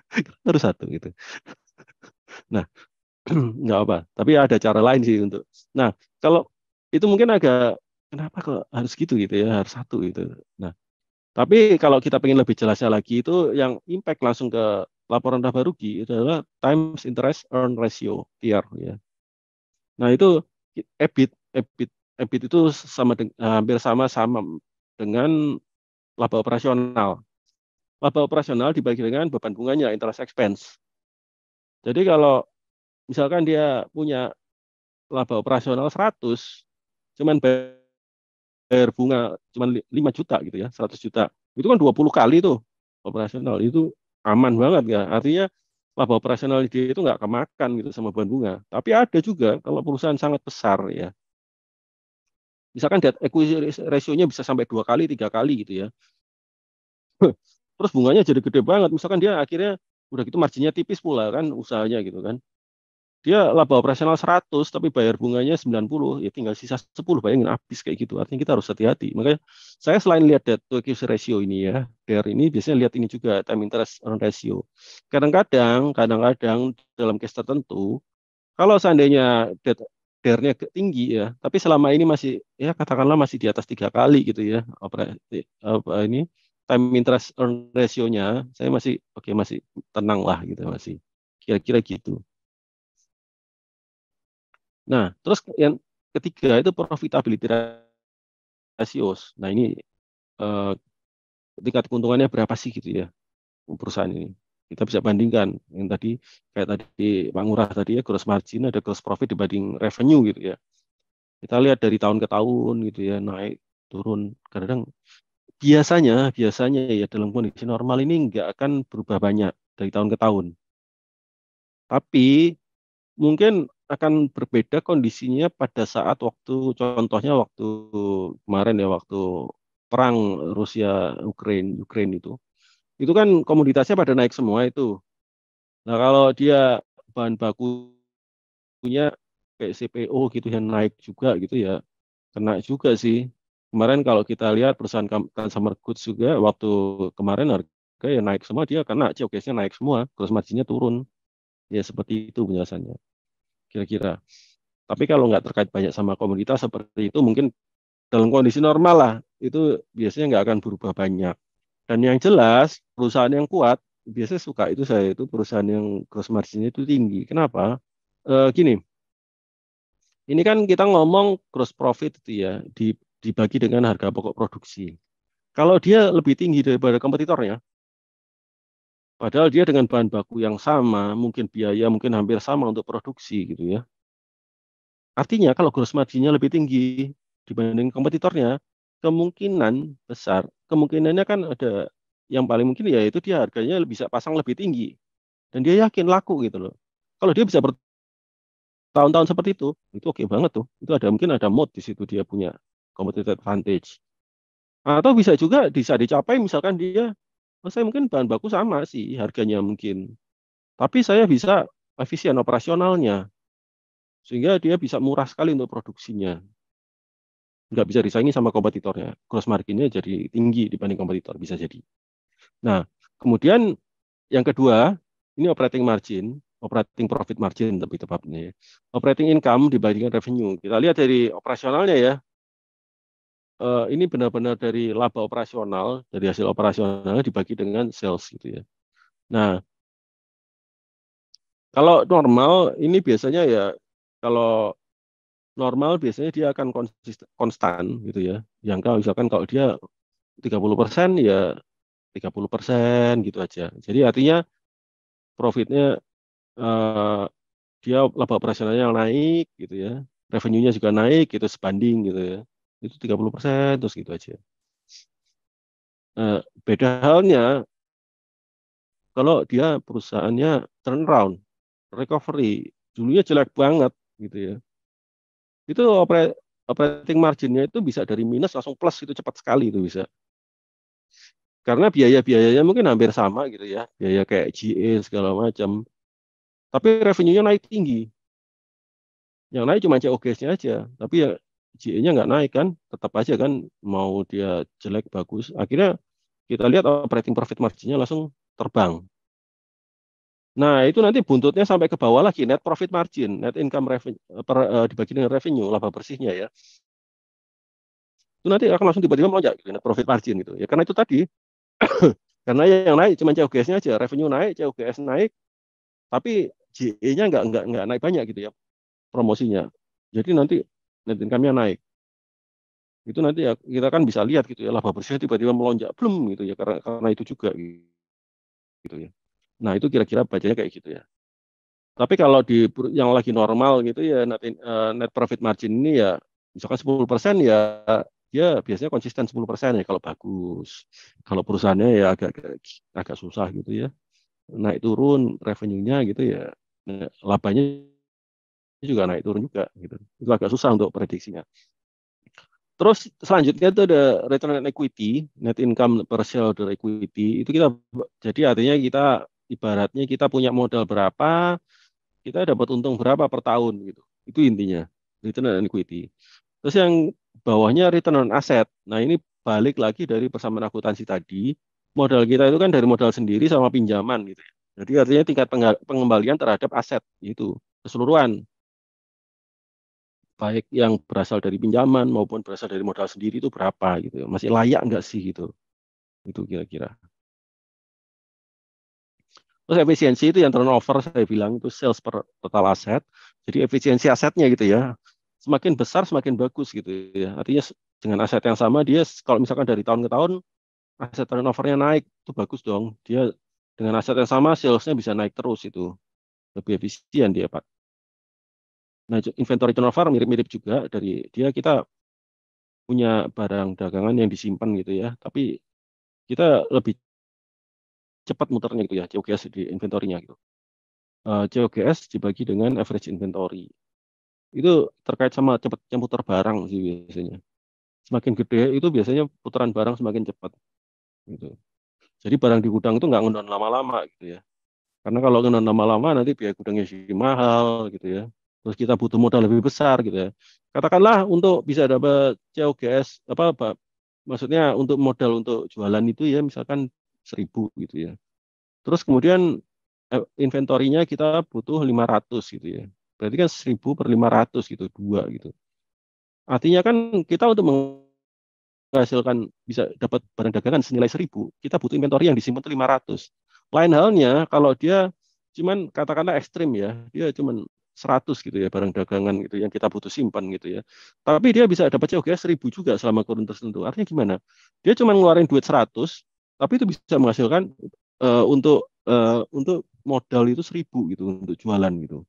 Kenapa harus satu gitu. Nah nggak apa. Tapi ada cara lain sih untuk. Nah kalau itu mungkin agak kenapa kok harus gitu ya harus satu gitu. Nah tapi kalau kita pengen lebih jelasnya lagi itu yang impact langsung ke laporan laba rugi itu adalah times interest earn ratio TIR ya. Nah itu EBIT EBIT EBIT itu hampir sama dengan laba operasional. Laba operasional dibagi dengan beban bunganya interest expense. Jadi kalau misalkan dia punya laba operasional 100 cuman bayar bunga cuman 5 juta gitu ya, 100 juta. Itu kan 20 kali tuh operasional. Itu aman banget ya. Artinya laba operasional dia itu nggak kemakan gitu sama beban bunga. Tapi ada juga kalau perusahaan sangat besar ya. Misalkan debt equity ratio-nya bisa sampai 2 kali, 3 kali gitu ya. Terus bunganya jadi gede banget. Misalkan dia akhirnya udah gitu marginnya tipis pula kan usahanya gitu kan. Dia laba operasional 100 tapi bayar bunganya 90 ya tinggal sisa 10 bayangin habis kayak gitu. Artinya kita harus hati-hati. Makanya saya selain lihat debt to equity ratio ini ya, DER ini biasanya lihat ini juga time interest earn ratio. Kadang-kadang dalam case tertentu kalau seandainya DER-nya tinggi ya, tapi selama ini masih ya katakanlah masih di atas 3 kali gitu ya apa ini time interest earn ratio-nya, saya masih oke masih tenang lah gitu masih kira-kira gitu. Nah, terus yang ketiga itu profitability ratios. Nah, ini eh, tingkat keuntungannya berapa sih gitu ya perusahaan ini. Kita bisa bandingkan yang tadi kayak tadi Pak Ngurah tadi ya gross margin ada gross profit dibanding revenue gitu ya. Kita lihat dari tahun ke tahun gitu ya naik turun. Kadang biasanya ya dalam kondisi normal ini nggak akan berubah banyak dari tahun ke tahun. Tapi mungkin akan berbeda kondisinya pada saat waktu contohnya waktu kemarin ya waktu perang Rusia Ukraine itu. Itu kan komoditasnya pada naik semua itu. Nah, kalau dia bahan bakunya kayak CPO gitu yang naik juga gitu ya, kena juga sih. Kemarin kalau kita lihat perusahaan consumer goods juga waktu kemarin harga ya naik semua dia kena showcase-nya naik semua, gross margin-nya turun. Ya seperti itu penjelasannya kira-kira. Tapi kalau nggak terkait banyak sama komoditas seperti itu mungkin dalam kondisi normal lah itu biasanya nggak akan berubah banyak. Dan yang jelas perusahaan yang kuat biasanya suka itu saya itu perusahaan yang gross margin itu tinggi. Kenapa? Gini, ini kan kita ngomong gross profit itu ya dibagi dengan harga pokok produksi. Kalau dia lebih tinggi daripada kompetitornya, padahal dia dengan bahan baku yang sama, mungkin biaya mungkin hampir sama untuk produksi gitu ya. Artinya kalau gross marginnya lebih tinggi dibanding kompetitornya, kemungkinan besar, kemungkinannya kan ada yang paling mungkin ya itu dia harganya bisa pasang lebih tinggi dan dia yakin laku gitu loh. Kalau dia bisa bertahun-tahun seperti itu oke banget tuh. Itu ada mungkin ada moat di situ dia punya competitive advantage. Atau bisa dicapai misalkan dia, oh, saya mungkin bahan baku sama sih harganya mungkin, tapi saya bisa efisien operasionalnya sehingga dia bisa murah sekali untuk produksinya. Nggak bisa disaingi sama kompetitornya. Gross marginnya jadi tinggi dibanding kompetitor, bisa jadi. Nah, kemudian yang kedua, ini operating margin, operating profit margin tapi tepatnya. Operating income dibandingkan revenue. Kita lihat dari operasionalnya ya, ini benar-benar dari laba operasional, dari hasil operasional dibagi dengan sales gitu ya. Nah, kalau normal ini biasanya ya, kalau normal biasanya dia akan konstan gitu ya. Yang kalau misalkan kalau dia 30% ya 30% gitu aja. Jadi artinya profitnya eh, dia laba operasionalnya naik gitu ya. Revenue-nya juga naik gitu sebanding gitu ya. Itu 30% terus gitu aja. Beda halnya kalau dia perusahaannya turnaround, recovery, dulunya jelek banget gitu ya. Itu operating marginnya itu bisa dari minus langsung plus, itu cepat sekali itu bisa. Karena biaya-biayanya mungkin hampir sama gitu ya, biaya kayak GA segala macam. Tapi revenue-nya naik tinggi. Yang naik cuma COGS-nya aja, tapi ya GA-nya nggak naik kan, tetap aja kan mau dia jelek bagus. Akhirnya kita lihat operating profit marginnya langsung terbang. Nah, itu nanti buntutnya sampai ke bawah lagi, net profit margin, net income revenue, dibagi dengan revenue, laba bersihnya ya. Itu nanti akan langsung tiba-tiba melonjak, gitu, net profit margin gitu. Ya karena itu tadi, karena yang naik cuma COGS-nya aja, revenue naik, COGS naik, tapi GE-nya nggak naik banyak gitu ya, promosinya. Jadi nanti net income-nya naik. Itu nanti ya kita kan bisa lihat gitu ya, laba bersih tiba-tiba melonjak, belum gitu ya, karena itu juga gitu ya. Nah, itu kira-kira bacanya kayak gitu ya. Tapi kalau di yang lagi normal gitu ya, net profit margin ini ya misalkan 10% ya, dia biasanya konsisten 10% ya kalau bagus. Kalau perusahaannya ya agak susah gitu ya. Naik turun revenue-nya gitu ya. Nah, labanya juga naik turun juga gitu. Itu agak susah untuk prediksinya. Terus selanjutnya itu ada return on equity, net income per shareholder equity. Itu kita, jadi artinya kita ibaratnya kita punya modal berapa, kita dapat untung berapa per tahun gitu. Itu intinya, return on equity. Terus yang bawahnya return on asset. Nah, ini balik lagi dari persamaan akuntansi tadi. Modal kita itu kan dari modal sendiri sama pinjaman gitu ya. Jadi artinya tingkat pengembalian terhadap aset itu keseluruhan, baik yang berasal dari pinjaman maupun berasal dari modal sendiri itu berapa gitu ya. Masih layak nggak sih gitu. Itu kira-kira. Terus efisiensi itu yang turnover saya bilang itu sales per total aset. Jadi efisiensi asetnya gitu ya. Semakin besar semakin bagus gitu ya. Artinya dengan aset yang sama dia kalau misalkan dari tahun ke tahun aset turnovernya naik itu bagus dong. Dia dengan aset yang sama salesnya bisa naik terus itu. Lebih efisien dia, Pak. Nah, inventory turnover mirip-mirip juga dari dia, kita punya barang dagangan yang disimpan gitu ya. Tapi kita lebih cepat muternya gitu ya, COGS di inventorinya gitu. COGS dibagi dengan average inventory. Itu terkait sama cepatnya putar barang sih biasanya. Semakin gede itu biasanya putaran barang semakin cepat gitu. Jadi barang di gudang itu nggak ngendon lama-lama gitu ya. Karena kalau ngendon lama-lama nanti biaya gudangnya jadi mahal gitu ya. Terus kita butuh modal lebih besar gitu ya. Katakanlah untuk bisa dapat COGS maksudnya untuk modal untuk jualan itu ya misalkan 1.000 gitu ya. Terus kemudian inventorinya kita butuh 500 gitu ya. Berarti kan 1.000 per 500 gitu, dua gitu. Artinya kan kita untuk menghasilkan bisa dapat barang dagangan senilai 1.000, kita butuh inventory yang disimpan itu 500. Lain halnya kalau dia cuman katakanlah ekstrim ya, dia cuman 100 gitu ya barang dagangan gitu yang kita butuh simpan gitu ya. Tapi dia bisa dapat COGS 1.000 juga selama kurun tertentu. Artinya gimana? Dia cuma ngeluarin duit 100, tapi itu bisa menghasilkan untuk modal itu 1.000 gitu untuk jualan gitu.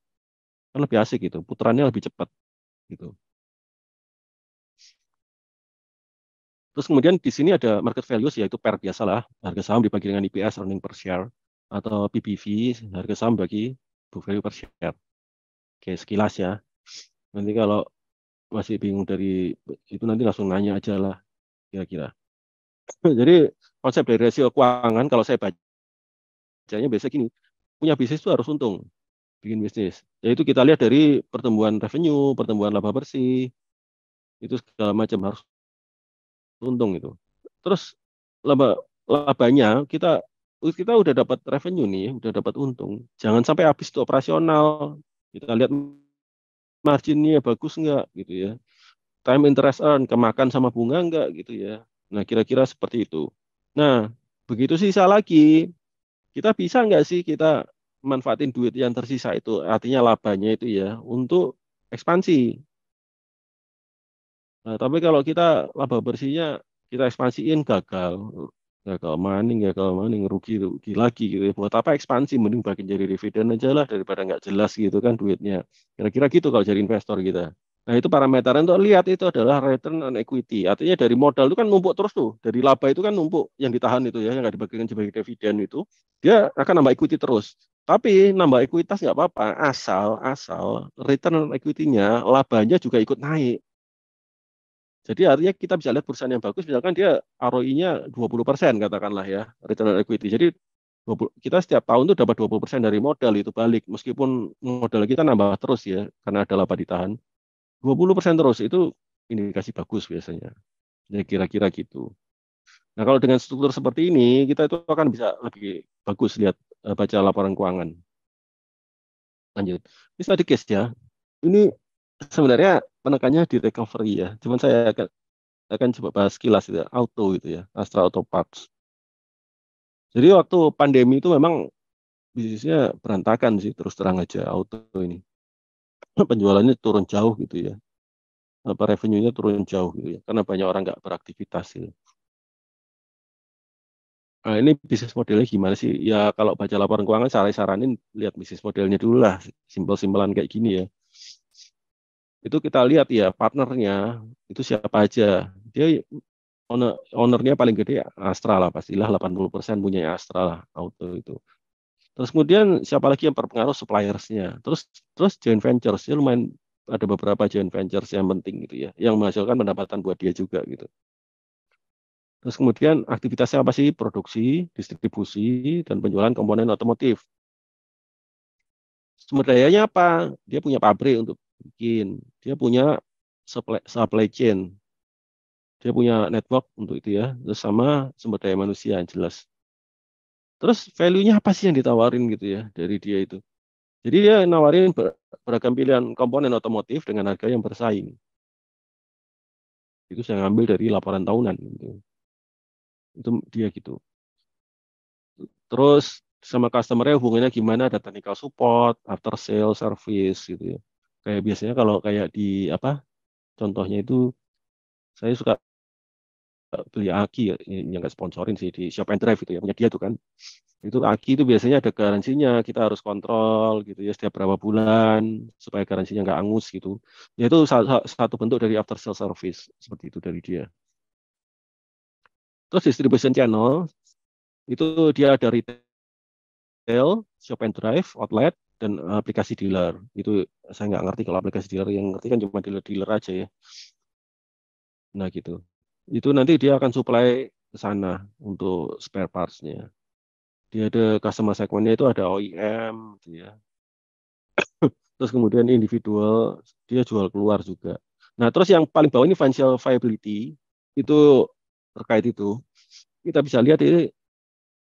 Kan lebih asik gitu, putarannya lebih cepat gitu. Terus kemudian di sini ada market values, yaitu PER biasalah, harga saham dibagi dengan EPS, earning per share, atau PBV, harga saham bagi book value per share. Oke, sekilas ya. Nanti kalau masih bingung dari itu nanti langsung nanya aja lah kira-kira. Jadi konsep dari rasio keuangan kalau saya bacanya biasanya gini, punya bisnis itu harus untung, bikin bisnis. Yaitu kita lihat dari pertumbuhan revenue, pertumbuhan laba bersih, itu segala macam harus untung itu. Terus laba labanya kita udah dapat revenue nih, udah dapat untung. Jangan sampai habis itu operasional. Kita lihat marginnya bagus nggak gitu ya. Time interest earn kemakan sama bunga nggak gitu ya. Nah, kira-kira seperti itu. Nah, begitu sisa lagi, kita bisa nggak sih kita manfaatin duit yang tersisa itu, artinya labanya itu ya, untuk ekspansi. Nah, tapi kalau kita laba bersihnya kita ekspansiin gagal maning, rugi rugi lagi gitu ya. Buat apa ekspansi? Mending bagi jadi dividen aja lah daripada nggak jelas gitu kan duitnya. Kira-kira gitu kalau jadi investor kita. Nah, itu parameternya untuk lihat itu adalah return on equity. Artinya dari modal itu kan numpuk terus tuh. Dari laba itu kan numpuk yang ditahan itu ya, yang nggak dibagikan sebagai dividen itu, dia akan nambah equity terus. Tapi nambah ekuitas nggak apa-apa, asal return on equity-nya, labanya juga ikut naik. Jadi artinya kita bisa lihat perusahaan yang bagus, misalkan dia ROI-nya 20% katakanlah ya, return on equity. Jadi 20 kita setiap tahun tuh dapat 20% dari modal itu balik, meskipun modal kita nambah terus ya, karena ada laba ditahan. 20% terus itu indikasi bagus biasanya. Ya kira-kira gitu. Nah, kalau dengan struktur seperti ini, kita itu akan bisa lebih bagus lihat baca laporan keuangan. Lanjut. Ini tadi case ya. Ini sebenarnya penekannya di recovery ya. Cuman saya akan coba bahas kilas itu ya. Auto itu ya. Astra Auto Parts. Jadi waktu pandemi itu memang bisnisnya berantakan sih terus terang aja auto ini. Penjualannya turun jauh gitu ya. Apa revenue-nya turun jauh gitu ya. Karena banyak orang nggak beraktivitas gitu. Nah, ini bisnis modelnya gimana sih? Ya kalau baca laporan keuangan saya saranin lihat bisnis modelnya dulu lah. Simpel-simpelan kayak gini ya. Itu kita lihat ya partnernya itu siapa aja. Dia ownernya paling gede Astra lah pastilah 80% punya Astra lah auto itu. Terus kemudian siapa lagi yang berpengaruh suppliersnya. Terus terus joint ventures ya lumayan ada beberapa joint ventures yang penting gitu ya, yang menghasilkan pendapatan buat dia juga gitu. Terus kemudian aktivitasnya apa sih? Produksi, distribusi, dan penjualan komponen otomotif. Sumber dayanya apa? Dia punya pabrik untuk bikin. Dia punya supply chain. Dia punya network untuk itu ya. Terus sama sumber daya manusia yang jelas. Terus value-nya apa sih yang ditawarin gitu ya dari dia itu? Jadi dia nawarin beragam pilihan komponen otomotif dengan harga yang bersaing. Itu saya ngambil dari laporan tahunan gitu. Itu dia gitu. Terus sama customer-nya hubungannya gimana? Ada technical support, after sale service gitu ya. Kayak biasanya kalau kayak di apa? Contohnya itu saya suka beli Aki ya, yang nggak sponsorin sih di Shop and Drive itu ya punya dia tuh kan. Itu Aki itu biasanya ada garansinya, kita harus kontrol gitu ya setiap berapa bulan supaya garansinya nggak angus gitu. Ya itu satu bentuk dari after sale service seperti itu dari dia. Terus distribution channel itu dia ada retail, shop and drive, outlet, dan aplikasi dealer. Itu saya nggak ngerti kalau aplikasi dealer, yang ngerti kan cuma dealer-dealer aja ya. Nah gitu. Itu nanti dia akan supply ke sana untuk spare parts-nya. Dia ada customer segmentnya itu ada OEM, gitu ya. Terus kemudian individual, dia jual keluar juga. Nah, terus yang paling bawah ini financial viability, itu terkait itu. Kita bisa lihat ini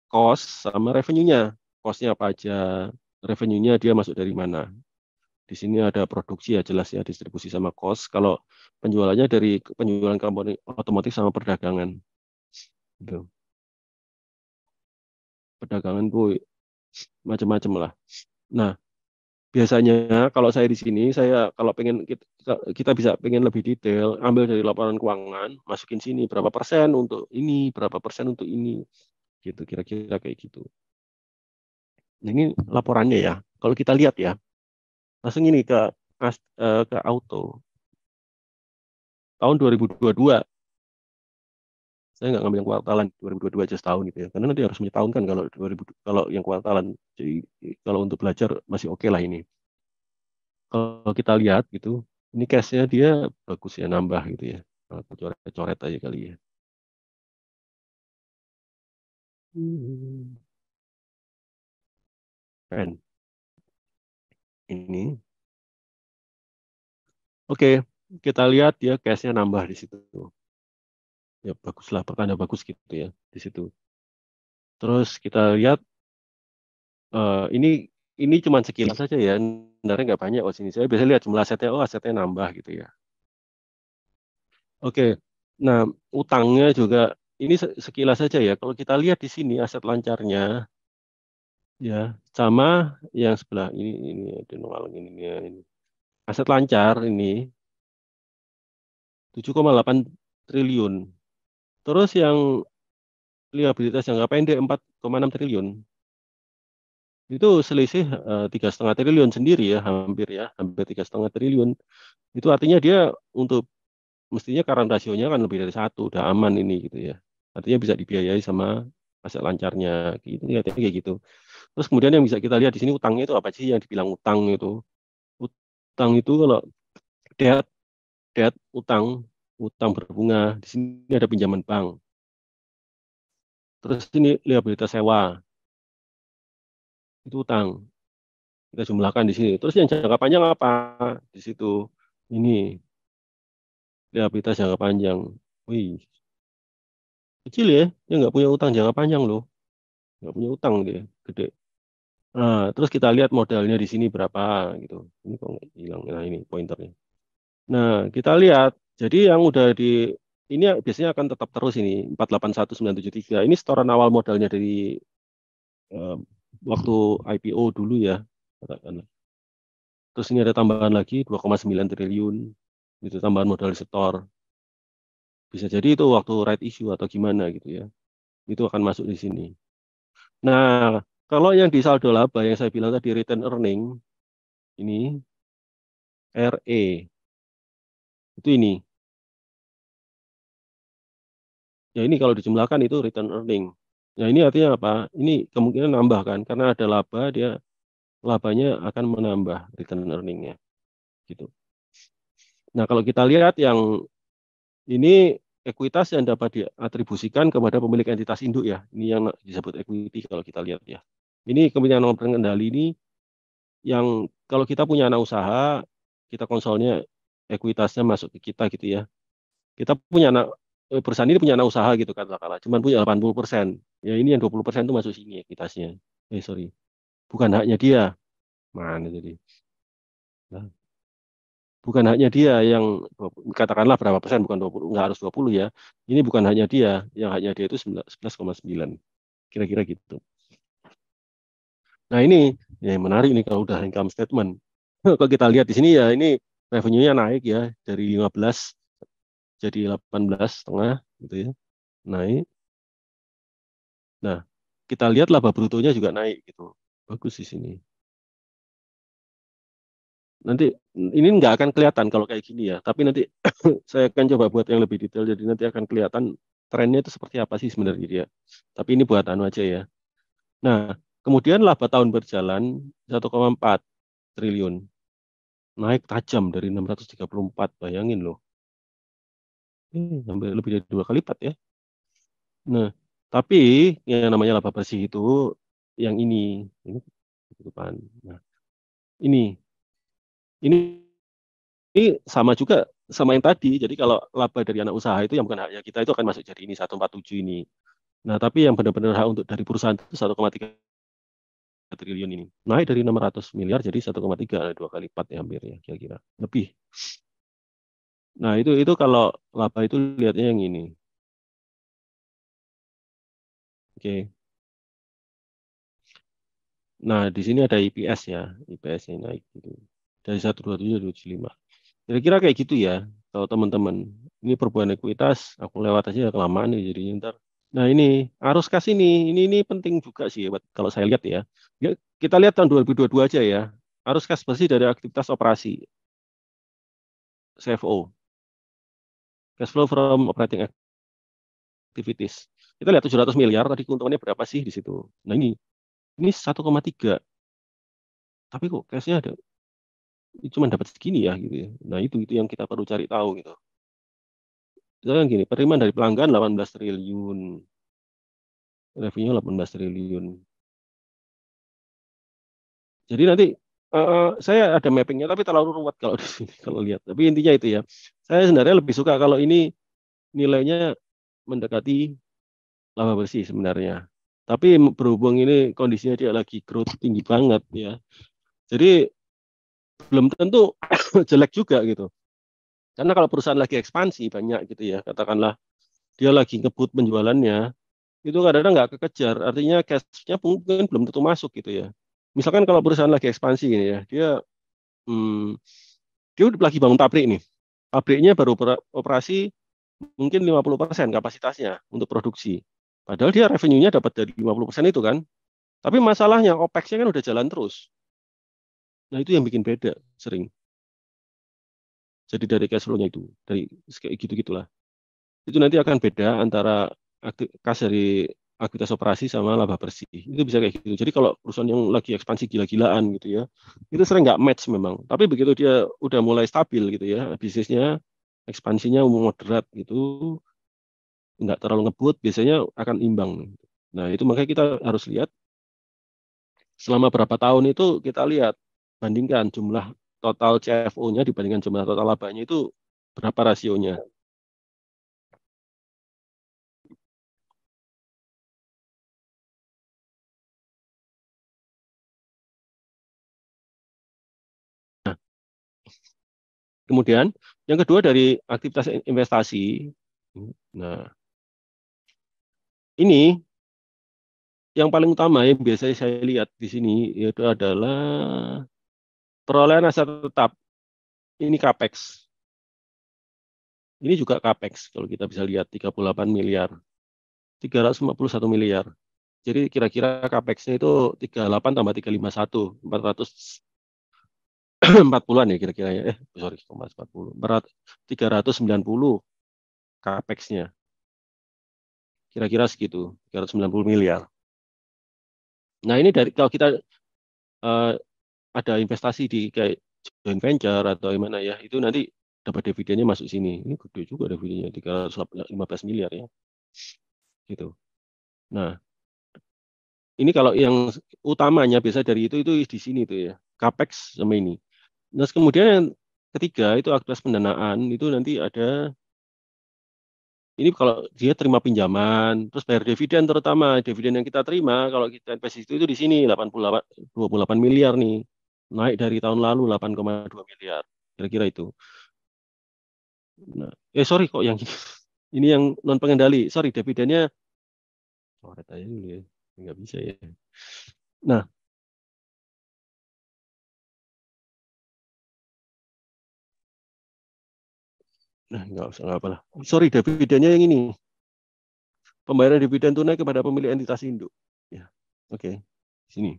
cost sama revenue-nya. Cost-nya apa aja, revenue-nya dia masuk dari mana. Di sini ada produksi ya jelas ya, distribusi sama cost. Kalau penjualannya dari penjualan komponen otomotif sama perdagangan. Gitu. Perdagangan tuh macam-macam lah. Nah, biasanya kalau saya di sini, saya kalau pengen kita bisa pengen lebih detail, ambil dari laporan keuangan, masukin sini berapa persen untuk ini, berapa persen untuk ini, gitu kira-kira kayak gitu. Nah, ini laporannya ya. Kalau kita lihat ya, langsung ini ke auto tahun 2022. Saya nggak ngambil yang kuartalan 2022 aja setahun gitu ya, karena nanti harus punya tahun kan kalau 2000 kalau yang kuartalan. Jadi kalau untuk belajar masih oke lah ini. Kalau kita lihat gitu, ini cashnya dia bagus ya nambah gitu ya. Aku coret-coret aja kali ya. Hmm. Keren. Ini. Oke, kita lihat ya cashnya nambah di situ. Ya baguslah, pertanda bagus gitu ya di situ. Terus kita lihat ini cuma sekilas saja ya. Sebenarnya nggak banyak oh sini. Saya biasa lihat jumlah asetnya, oh asetnya nambah gitu ya. Oke. Nah, utangnya juga ini sekilas saja ya. Kalau kita lihat di sini aset lancarnya ya sama yang sebelah ini ada nol ini ya ini. Aset lancar ini 7,8 triliun. Terus yang liabilitas jangka pendek 4,6 triliun. itu selisih 3,5 triliun sendiri ya, hampir 3,5 triliun. Itu artinya dia untuk mestinya current rasionya kan lebih dari satu, udah aman ini gitu ya. Artinya bisa dibiayai sama aset lancarnya, gitu, katanya kayak gitu. Terus kemudian yang bisa kita lihat di sini utangnya itu apa sih yang dibilang utang itu? Utang itu kalau debt, debt utang, utang berbunga. Di sini ada pinjaman bank. Terus ini liabilitas sewa, itu utang. Kita jumlahkan di sini. Terus yang jangka panjang apa? Di situ. Ini liabilitas jangka panjang. Wih, kecil ya. Dia nggak punya utang jangka panjang loh. Nggak punya utang dia, gede. Nah, terus kita lihat modalnya di sini berapa gitu. Ini kok nggak hilang. Nah, ini pointernya. Nah, kita lihat. Jadi yang udah di ini biasanya akan tetap terus ini 481973. Ini setoran awal modalnya dari eh, waktu IPO dulu ya, katakanlah. Terus ini ada tambahan lagi 2,9 triliun. Itu tambahan modal setor. Bisa jadi itu waktu right issue atau gimana gitu ya. Itu akan masuk di sini. Nah, kalau yang di saldo laba yang saya bilang tadi return earning ini RE itu ini. Ya ini kalau dijumlahkan itu return earning. Nah ini artinya apa? Ini kemungkinan nambah kan karena ada laba dia labanya akan menambah return earningnya gitu. Nah kalau kita lihat yang ini ekuitas yang dapat diatribusikan kepada pemilik entitas induk ya. Ini yang disebut equity kalau kita lihat ya. Ini kepentingan nomor pengendali ini yang kalau kita punya anak usaha, kita konsolnya ekuitasnya masuk ke kita gitu ya. Kita punya anak perusahaan ini punya anak usaha gitu katakanlah, cuman punya 80%. Ya ini yang 20% itu masuk sini ekuitasnya. Sorry, bukan haknya dia. Mana jadi? Nah, bukan haknya dia yang katakanlah berapa persen, bukan 20, nggak harus 20 ya. Ini bukan hanya dia, yang haknya dia itu 11,9. Kira-kira gitu. Nah, ini ya yang menarik nih kalau udah income statement. Kalau kita lihat di sini ya ini revenue-nya naik ya dari 15 jadi 18,5 gitu ya. Naik. Nah, kita lihat laba brutonya juga naik gitu. Bagus di sini. Nanti ini nggak akan kelihatan kalau kayak gini ya, tapi nanti saya akan coba buat yang lebih detail. Jadi nanti akan kelihatan trennya itu seperti apa sih sebenarnya dia. Tapi ini buat anu aja ya. Nah, kemudian laba tahun berjalan 1,4 triliun. Naik tajam dari 634, bayangin loh. Hampir lebih dari 2 kali lipat ya. Nah, tapi yang namanya laba bersih itu yang ini ketutupan. Nah, ini ini sama juga sama yang tadi. Jadi kalau laba dari anak usaha itu yang bukan haknya kita itu akan masuk jadi ini 147 ini. Nah, tapi yang benar-benar hak untuk dari perusahaan itu 1,3 triliun ini. Naik dari 600 miliar jadi 1,3, 2 kali lipat ya hampir ya kira-kira. Lebih. Nah, itu kalau laba itu lihatnya yang ini. Oke. Nah, di sini ada IPS ya. IPS-nya naik gitu. Dari 127 ke 275. Kira-kira kayak gitu ya. Kalau teman-teman. Ini perubahan ekuitas. Aku lewat aja kelamaan nih jadinya ntar. Nah ini arus kas ini penting juga sih kalau saya lihat ya. Ya, kita lihat tahun 2022 aja ya. Arus kas bersih dari aktivitas operasi CFO, cash flow from operating activities. Kita lihat 700 miliar tadi keuntungannya berapa sih di situ. Nah ini 1,3. Tapi kok cashnya ada cuma dapat segini ya gitu ya. Nah itu yang kita perlu cari tahu gitu. Misalnya gini, penerimaan dari pelanggan 18 triliun, revenue 18 triliun. Jadi nanti saya ada mappingnya tapi terlalu ruwet kalau di sini kalau lihat. Tapi intinya itu ya. Saya sebenarnya lebih suka kalau ini nilainya mendekati laba bersih sebenarnya. Tapi berhubung ini kondisinya dia lagi growth tinggi banget ya. Jadi belum tentu jelek juga gitu. Karena kalau perusahaan lagi ekspansi banyak gitu ya, katakanlah dia lagi ngebut penjualannya, itu kadang-kadang nggak kekejar. Artinya cash-nya mungkin belum tentu masuk gitu ya. Misalkan kalau perusahaan lagi ekspansi gini ya, hmm, dia udah lagi bangun pabrik nih. Pabriknya baru operasi mungkin 50% kapasitasnya untuk produksi. Padahal dia revenue-nya dapat dari 50% itu kan. Tapi masalahnya OPEX-nya kan udah jalan terus. Nah, itu yang bikin beda sering. Jadi dari cash flow-nya itu, dari kayak gitu-gitulah. Itu nanti akan beda antara kas dari aktivitas operasi sama laba bersih. Itu bisa kayak gitu. Jadi kalau perusahaan yang lagi ekspansi gila-gilaan gitu ya, itu sering nggak match memang. Tapi begitu dia udah mulai stabil gitu ya, bisnisnya ekspansinya moderat gitu, nggak terlalu ngebut, biasanya akan imbang. Nah, itu makanya kita harus lihat selama berapa tahun itu kita lihat, bandingkan jumlah total CFO-nya dibandingkan jumlah total labanya itu berapa rasionya. Kemudian yang kedua dari aktivitas investasi. Nah, ini yang paling utama yang biasanya saya lihat di sini yaitu adalah perolehan aset tetap. Ini capex. Ini juga capex kalau kita bisa lihat 38 miliar, 351 miliar. Jadi kira-kira capex-nya itu 38 tambah 351, 440-an ya kira-kira ya. Sorry, 40. 390 capex-nya. Kira-kira segitu, 390 miliar. Nah, ini dari kalau kita eh, ada investasi di kayak joint venture atau gimana ya, itu nanti dapat dividennya masuk sini. Ini gede juga dividennya, 315 miliar ya, gitu. Nah, ini kalau yang utamanya biasa dari itu di sini tuh ya, capex sama ini. Nah, kemudian yang ketiga itu aktivitas pendanaan itu nanti ada ini kalau dia terima pinjaman, terus bayar dividen terutama dividen yang kita terima kalau kita investasi itu di sini 88 28 miliar nih. Naik dari tahun lalu 8,2 miliar. Kira-kira itu. Nah, sorry kok yang ini, ini yang non pengendali. Sorry, dividennya coret aja dulu ya. Nggak bisa ya. Nah, nggak usah nggak apa-apa. Sorry, dividennya yang ini. Pembayaran dividen tunai kepada pemilik entitas induk. Ya, oke. Sini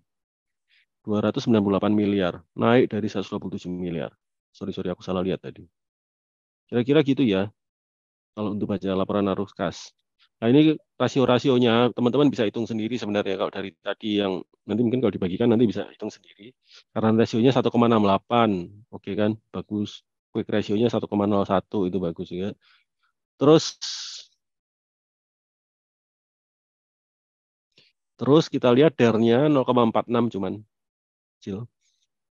298 miliar, naik dari 127 miliar. Sorry, sorry, aku salah lihat tadi. Kira-kira gitu ya, kalau untuk baca laporan arus kas. Nah, ini rasio-rasionya, teman-teman bisa hitung sendiri sebenarnya. Kalau dari tadi yang, nanti mungkin kalau dibagikan nanti bisa hitung sendiri. Karena rasionya 1,68, oke kan, bagus. Quick rasionya 1,01, itu bagus juga. Terus, terus kita lihat DER-nya 0,46 cuman, kecil.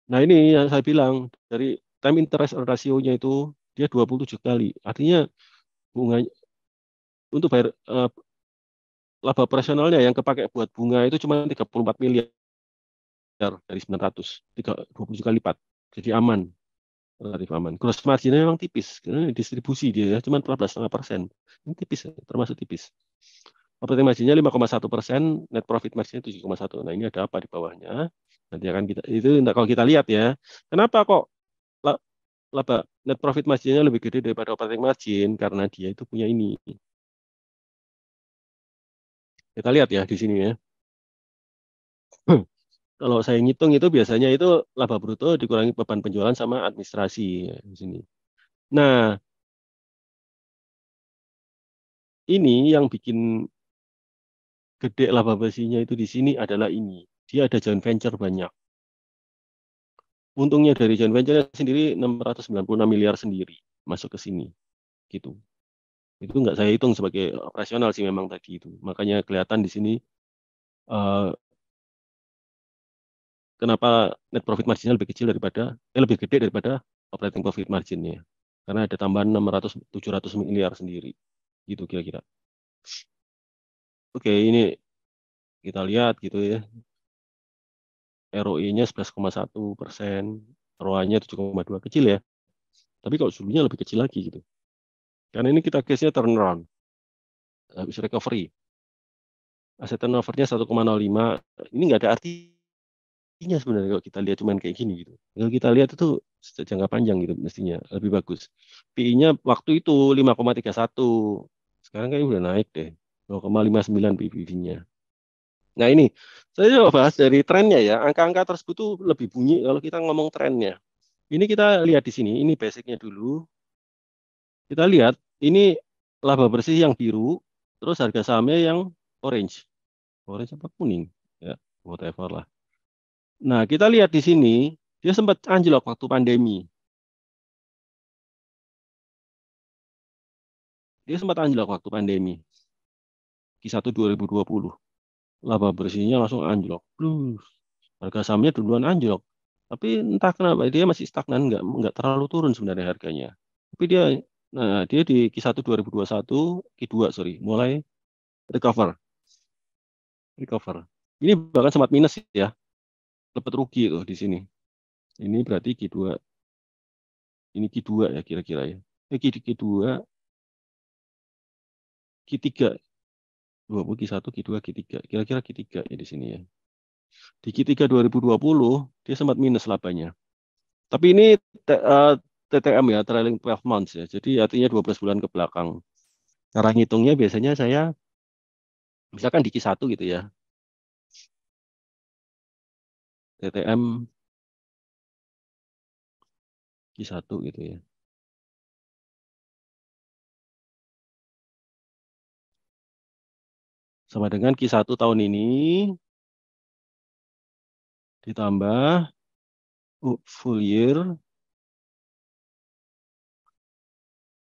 Nah, ini yang saya bilang, dari time interest ratio-nya itu dia 27 kali. Artinya bunga untuk bayar laba operasionalnya yang kepakai buat bunga itu cuma 34 miliar dari 900, 27 kali lipat. Jadi aman, relatif aman. Gross marginnya memang tipis, karena distribusi dia ya, cuma 14,5%. Ini tipis, termasuk tipis. Operating marginnya 5,1%, net profit marginnya 7,1. Nah, ini ada apa di bawahnya? Nanti akan kita, itu kalau kita lihat ya, kenapa kok laba net profit marginnya lebih gede daripada operating margin? Karena dia itu punya ini. Kita lihat ya di sini ya. Kalau saya ngitung itu biasanya itu laba bruto dikurangi beban penjualan sama administrasi ya, di sini. Nah, ini yang bikin gede laba bersihnya itu di sini adalah ini. Dia ada joint venture banyak. Untungnya dari joint venture sendiri 696 miliar sendiri masuk ke sini gitu. Itu nggak saya hitung sebagai operasional sih memang tadi itu. Makanya kelihatan di sini eh, kenapa net profit marginnya lebih kecil daripada lebih gede daripada operating profit marginnya. Karena ada tambahan 600 700 miliar sendiri. Gitu kira-kira. Oke, ini kita lihat gitu ya. ROE-nya 11,1%, ROA-nya 7,2, kecil ya. Tapi kalau dulunya lebih kecil lagi gitu. Karena ini kita case-nya turnaround, habis recovery. Aset turnover-nya 1,05. Ini nggak ada artinya sebenarnya kalau kita lihat cuman kayak gini gitu. Kalau kita lihat itu jangka panjang gitu mestinya lebih bagus. PI-nya waktu itu 5,31. Sekarang kayaknya udah naik deh. 0,59 PBV-nya. Nah ini, saya coba bahas dari trennya ya. Angka-angka tersebut tuh lebih bunyi kalau kita ngomong trennya. Ini kita lihat di sini, ini basicnya dulu. Kita lihat, ini laba bersih yang biru, terus harga sahamnya yang orange. Orange apa kuning? Ya, whatever lah. Nah, kita lihat di sini, dia sempat anjlok waktu pandemi. Dia sempat anjlok waktu pandemi. Q1 2020. Laba bersihnya langsung anjlok. Plus, harga sahamnya duluan anjlok. Tapi entah kenapa dia masih stagnan, nggak terlalu turun sebenarnya harganya. Tapi dia di Q1 2021, Q2 sorry, mulai recover, recover. Ini bahkan sempat minus ya, dapat rugi tuh di sini. Ini berarti Q2, ini Q2 ya kira-kira ya. Q2, Q3, 20 Q1, Q2, Q3. Kira-kira Q3 ya di sini ya. Di Q3 2020 dia sempat minus labanya. Tapi ini TTM ya, trailing 12 months ya. Jadi artinya 12 bulan ke belakang. Cara ngitungnya biasanya saya misalkan di Q1 gitu ya. TTM Q1 gitu ya. Sama dengan Q1 tahun ini ditambah full year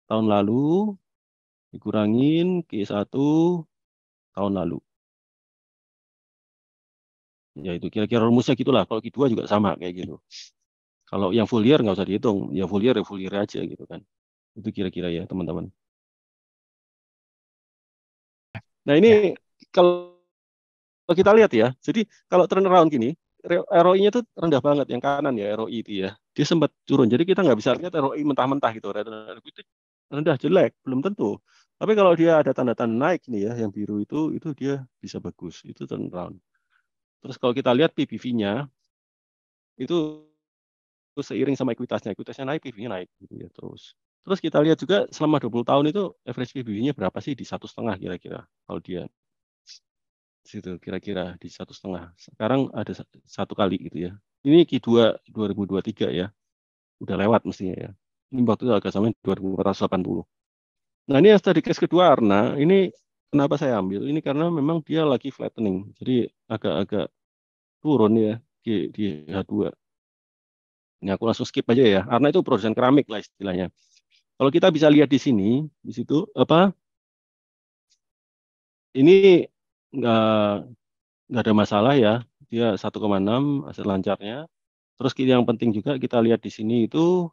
tahun lalu dikurangin Q1 tahun lalu. Ya itu kira-kira rumusnya gitulah. Kalau Q2 juga sama kayak gitu. Kalau yang full year nggak usah dihitung. Ya full year aja gitu kan. Itu kira-kira ya teman-teman. Nah ini kalau kita lihat ya, jadi kalau turnaround gini, ROI-nya tuh rendah banget yang kanan ya, ROI itu ya. Dia sempat turun. Jadi kita nggak bisa lihat ROI mentah-mentah gitu. Itu rendah jelek, belum tentu. Tapi kalau dia ada tanda-tanda naik nih ya, yang biru itu dia bisa bagus. Itu turnaround. Terus kalau kita lihat PBV-nya, itu seiring sama ekuitasnya. Ekuitasnya naik, PBV-nya naik gitu ya terus. Terus kita lihat juga selama 20 tahun itu average PBV-nya berapa sih di 1,5 kira-kira kalau dia situ kira-kira di 1,5. Sekarang ada satu kali gitu ya. Ini Q2 2023 ya. Udah lewat mestinya ya. Ini waktu itu agak sama 2480. Nah ini yang tadi case kedua Arna, ini kenapa saya ambil? Ini karena memang dia lagi flattening. Jadi agak-agak turun ya di H2. Ini aku langsung skip aja ya. Arna itu produsen keramik lah istilahnya. Kalau kita bisa lihat di sini, di situ apa? Ini nggak nggak ada masalah ya. Dia 1,6 hasil lancarnya. Terus yang penting juga kita lihat di sini itu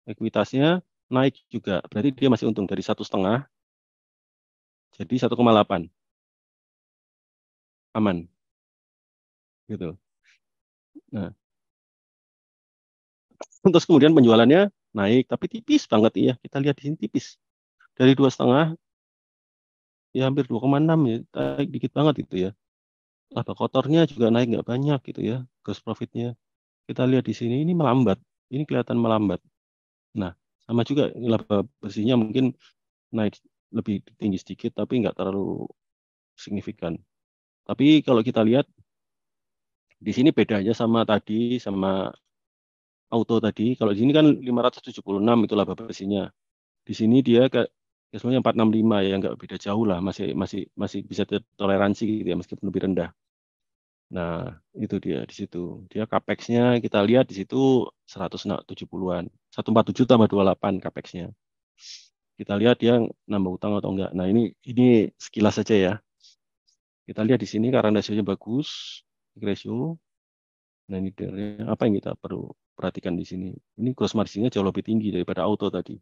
ekuitasnya naik juga. Berarti dia masih untung dari 1,5 jadi 1,8 aman gitu. Nah, terus kemudian penjualannya naik tapi tipis banget ya. Kita lihat di sini tipis. Dari 2,5 ya hampir 2,6 ya. Naik dikit banget itu ya. Laba kotornya juga naik nggak banyak gitu ya. Gross profitnya. Kita lihat di sini ini melambat. Ini kelihatan melambat. Nah, sama juga ini laba bersihnya mungkin naik lebih tinggi sedikit tapi nggak terlalu signifikan. Tapi kalau kita lihat di sini bedanya sama tadi sama auto tadi. Kalau di sini kan 576 itu laba bersihnya. Di sini dia ke semuanya 465 ya nggak beda jauh lah, masih masih masih bisa toleransi gitu ya meskipun lebih rendah. Nah, itu dia di situ. Dia capex-nya kita lihat di situ 170-an. 147 tambah 28 capex-nya. Kita lihat dia nambah utang atau enggak. Nah, ini sekilas saja ya. Kita lihat di sini karena rasionya bagus, ratio. Nah, ini apa yang kita perlu perhatikan di sini. Ini gross marginnya jauh lebih tinggi daripada auto tadi.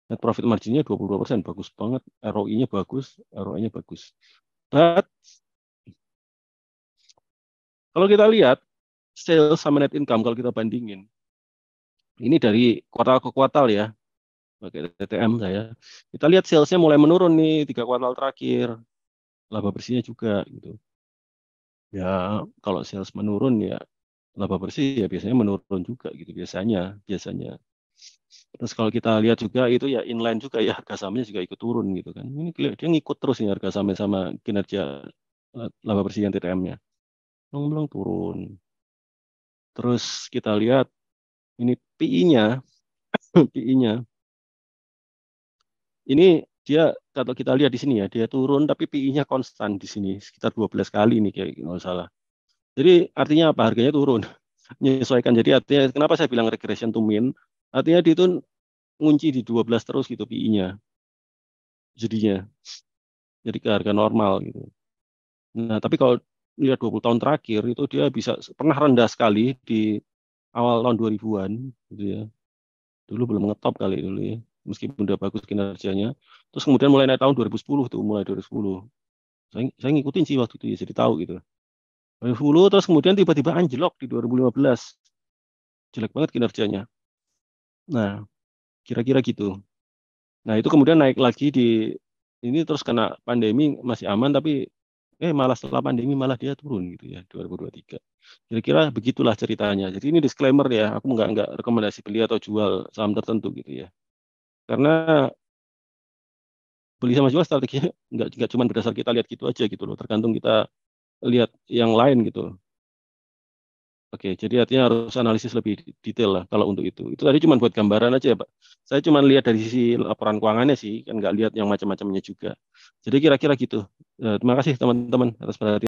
Net profit marginnya 22%, bagus banget. ROI-nya bagus, ROI-nya bagus. But, kalau kita lihat, sales sama net income kalau kita bandingin, ini dari kuartal ke kuartal ya, pakai TTM saya. Kita lihat salesnya mulai menurun nih, 3 kuartal terakhir. Laba bersihnya juga gitu. Ya, kalau sales menurun ya, laba bersih ya biasanya menurun juga gitu, biasanya. Terus kalau kita lihat juga itu ya inline juga ya harga sahamnya juga ikut turun gitu kan. Ini dia ngikut terus nih harga saham sama kinerja laba bersih TTM-nya. Belum turun. Terus kita lihat ini PI-nya, PI-nya. Ini dia kalau kita lihat di sini ya, dia turun tapi PI-nya konstan di sini sekitar 12 kali nih kayak nggak salah. Jadi artinya apa? Harganya turun. Menyesuaikan. Jadi artinya kenapa saya bilang regression to mean? Artinya dia itu ngunci di 12 terus gitu PI-nya. Jadinya jadi ke harga normal gitu. Nah, tapi kalau lihat 20 tahun terakhir itu dia bisa pernah rendah sekali di awal tahun 2000-an gitu ya. Dulu belum ngetop kali dulu ya. Meskipun udah bagus kinerjanya. Terus kemudian mulai naik tahun 2010 tuh, mulai 2010. Saya ngikutin sih waktu itu ya, jadi tahu gitu. 2010 terus kemudian tiba-tiba anjlok di 2015. Jelek banget kinerjanya. Nah, kira-kira gitu. Nah, itu kemudian naik lagi di ini terus kena pandemi masih aman tapi malah setelah pandemi malah dia turun gitu ya 2023. Kira-kira begitulah ceritanya. Jadi ini disclaimer ya, aku nggak rekomendasi beli atau jual saham tertentu gitu ya. Karena beli sama jual strateginya nggak cuma berdasar kita lihat gitu aja gitu loh. Tergantung kita lihat yang lain gitu. Oke, jadi artinya harus analisis lebih detail lah kalau untuk itu. Itu tadi cuma buat gambaran aja ya, Pak. Saya cuma lihat dari sisi laporan keuangannya sih, kan nggak lihat yang macam-macamnya juga. Jadi kira-kira gitu. Terima kasih teman-teman atas perhatian.